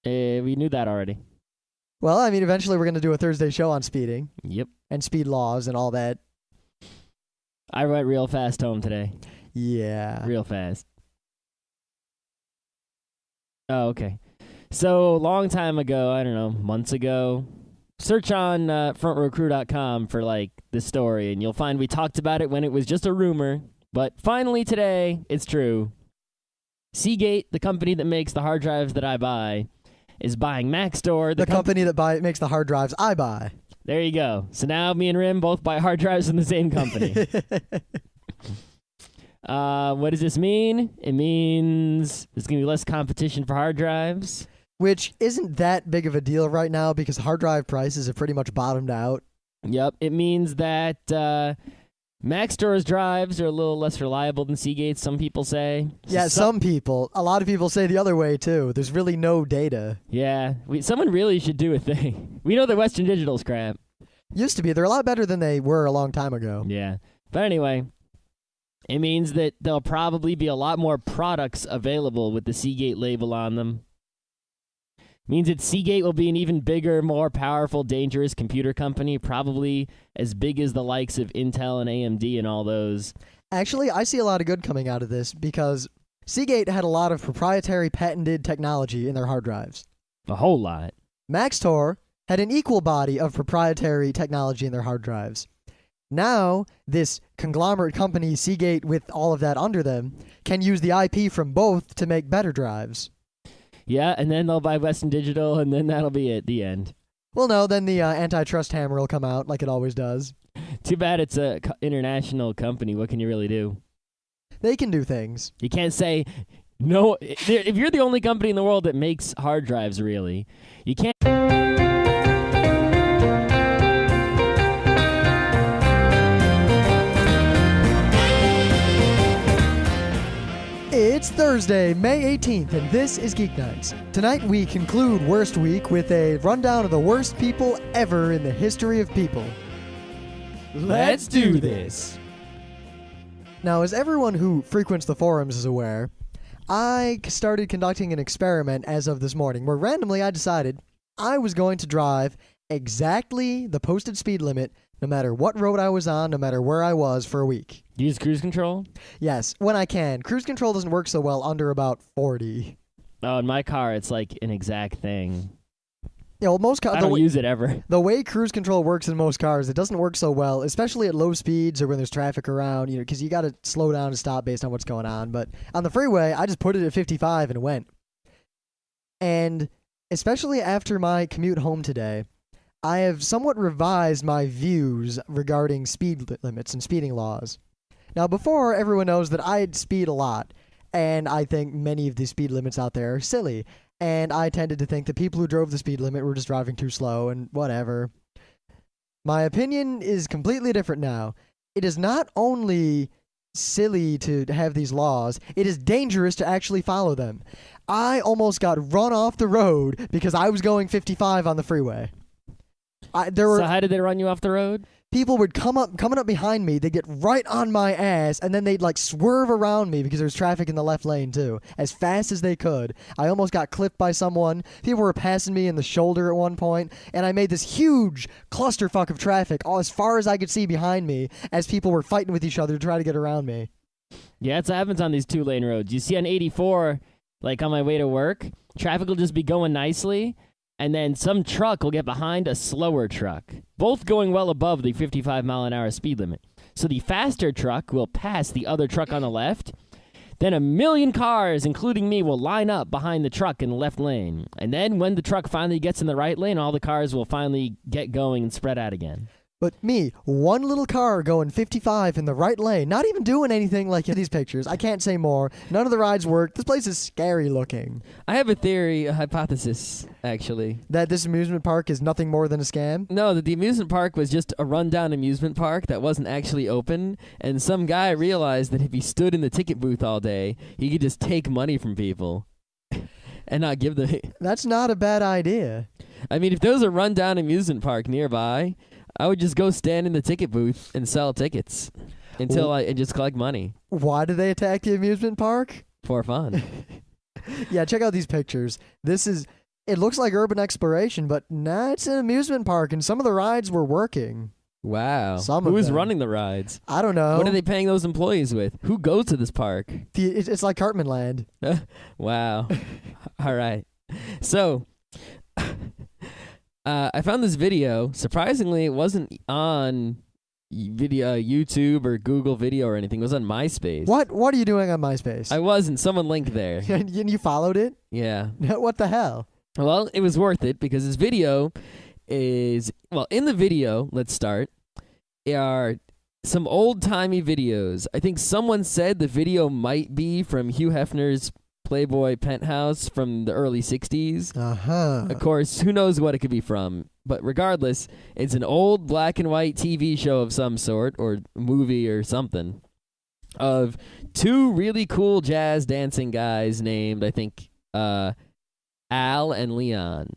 We knew that already. Well, I mean, eventually we're going to do a Thursday show on speeding. Yep. And speed laws and all that. I went real fast home today. Yeah. Real fast. Oh, okay. So, long time ago, I don't know, months ago, search on frontrowcrew.com for, this story, and you'll find we talked about it when it was just a rumor. But finally today, it's true. Seagate, the company that makes the hard drives that I buy, is buying Maxtor. The company that makes the hard drives I buy. There you go. So now me and Rim both buy hard drives from the same company. What does this mean? It means there's going to be less competition for hard drives. Which isn't that big of a deal right now because hard drive prices have pretty much bottomed out. Yep. It means that Maxtor's drives are a little less reliable than Seagate's, some people say. Yeah, some people. A lot of people say the other way, too. There's really no data. Yeah. Someone really should do a thing. We know that Western Digital's crap. Used to be. They're a lot better than they were a long time ago. Yeah. But anyway, it means that there'll probably be a lot more products available with the Seagate label on them. Means that Seagate will be an even bigger, more powerful, dangerous computer company, probably as big as the likes of Intel and AMD and all those. Actually, I see a lot of good coming out of this because Seagate had a lot of proprietary patented technology in their hard drives. A whole lot. Maxtor had an equal body of proprietary technology in their hard drives. Now, this conglomerate company, Seagate, with all of that under them, can use the IP from both to make better drives. Yeah, and then they'll buy Western Digital, and then that'll be it, the end. Well, no, then the antitrust hammer will come out, like it always does. Too bad it's a international company. What can you really do? They can do things. You can't say, no, if you're the only company in the world that makes hard drives, really, you can't... It's Thursday, May 18th, and this is Geeknights. Tonight we conclude Worst Week with a rundown of the worst people ever in the history of people. Let's do this. Now, as everyone who frequents the forums is aware, I started conducting an experiment as of this morning where randomly I decided I was going to drive exactly the posted speed limit no matter what road I was on, no matter where I was for a week. Use cruise control? Yes, when I can. Cruise control doesn't work so well under about 40. Oh, in my car, it's like an exact thing. Yeah, well, most cars... I don't use it ever. The way cruise control works in most cars, it doesn't work so well, especially at low speeds or when there's traffic around, because you got to slow down and stop based on what's going on. But on the freeway, I just put it at 55 and went. And especially after my commute home today, I have somewhat revised my views regarding speed limits and speeding laws. Now, before, everyone knows that I speed a lot, and I think many of the speed limits out there are silly, and I tended to think that people who drove the speed limit were just driving too slow and whatever. My opinion is completely different now. It is not only silly to have these laws, it is dangerous to actually follow them. I almost got run off the road because I was going 55 on the freeway. So how did they run you off the road? People would coming up behind me, they'd get right on my ass, and then they'd like swerve around me because there's traffic in the left lane too, as fast as they could. I almost got clipped by someone. People were passing me in the shoulder at one point, and I made this huge clusterfuck of traffic all as far as I could see behind me as people were fighting with each other to try to get around me. Yeah, it's what happens on these 2-lane roads. You see on 84, like on my way to work, traffic will just be going nicely, and then some truck will get behind a slower truck, both going well above the 55-mile-an-hour speed limit. So the faster truck will pass the other truck on the left. Then 1,000,000 cars, including me, will line up behind the truck in the left lane. And then when the truck finally gets in the right lane, all the cars will finally get going and spread out again. But me, one little car going 55 in the right lane, not even doing anything like in these pictures. I can't say more. None of the rides work. This place is scary looking. I have a theory, a hypothesis, actually. That this amusement park is nothing more than a scam? No, that the amusement park was just a rundown amusement park that wasn't actually open, and some guy realized that if he stood in the ticket booth all day, he could just take money from people and not give the... That's not a bad idea. I mean, if there was a rundown amusement park nearby, I would just go stand in the ticket booth and sell tickets until I just collect money. Why do they attack the amusement park? For fun. Yeah, check out these pictures. It looks like urban exploration, but nah, it's an amusement park, and some of the rides were working. Wow. Some of Who is them. running the rides? I don't know. What are they paying those employees with? Who goes to this park? It's like Cartman Land. Wow. All right. So... I found this video. Surprisingly, it wasn't on YouTube or Google Video or anything. It was on MySpace. What are you doing on MySpace? I wasn't. Someone linked there. And you followed it? Yeah. What the hell? Well, it was worth it because this video is... Well, in the video, let's start, are some old-timey videos. I think someone said the video might be from Hugh Hefner's Playboy Penthouse from the early 60s. Uh-huh. Of course, who knows what it could be from. But regardless, it's an old black and white TV show of some sort, or movie or something, of two really cool jazz dancing guys named, I think, Al and Leon.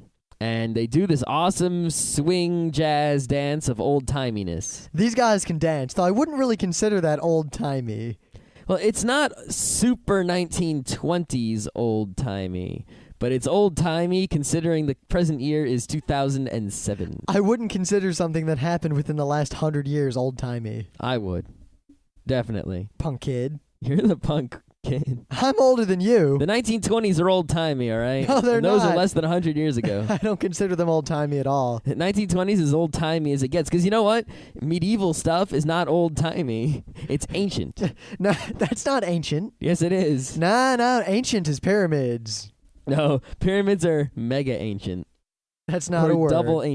And they do this awesome swing jazz dance of old-timiness. These guys can dance, though I wouldn't really consider that old-timey. Well, it's not super 1920s old-timey, but it's old-timey considering the present year is 2007. I wouldn't consider something that happened within the last 100 years old-timey. I would. Definitely. Punk kid. You're the punk kid. I'm older than you. The 1920s are old-timey, all right? No, they're and those not. are less than 100 years ago. I don't consider them old-timey at all. The 1920s is old-timey as it gets, because you know what? Medieval stuff is not old-timey. It's ancient. No, that's not ancient. Yes, it is. Nah, ancient is pyramids. No, pyramids are mega ancient. That's not or a word. double ancient.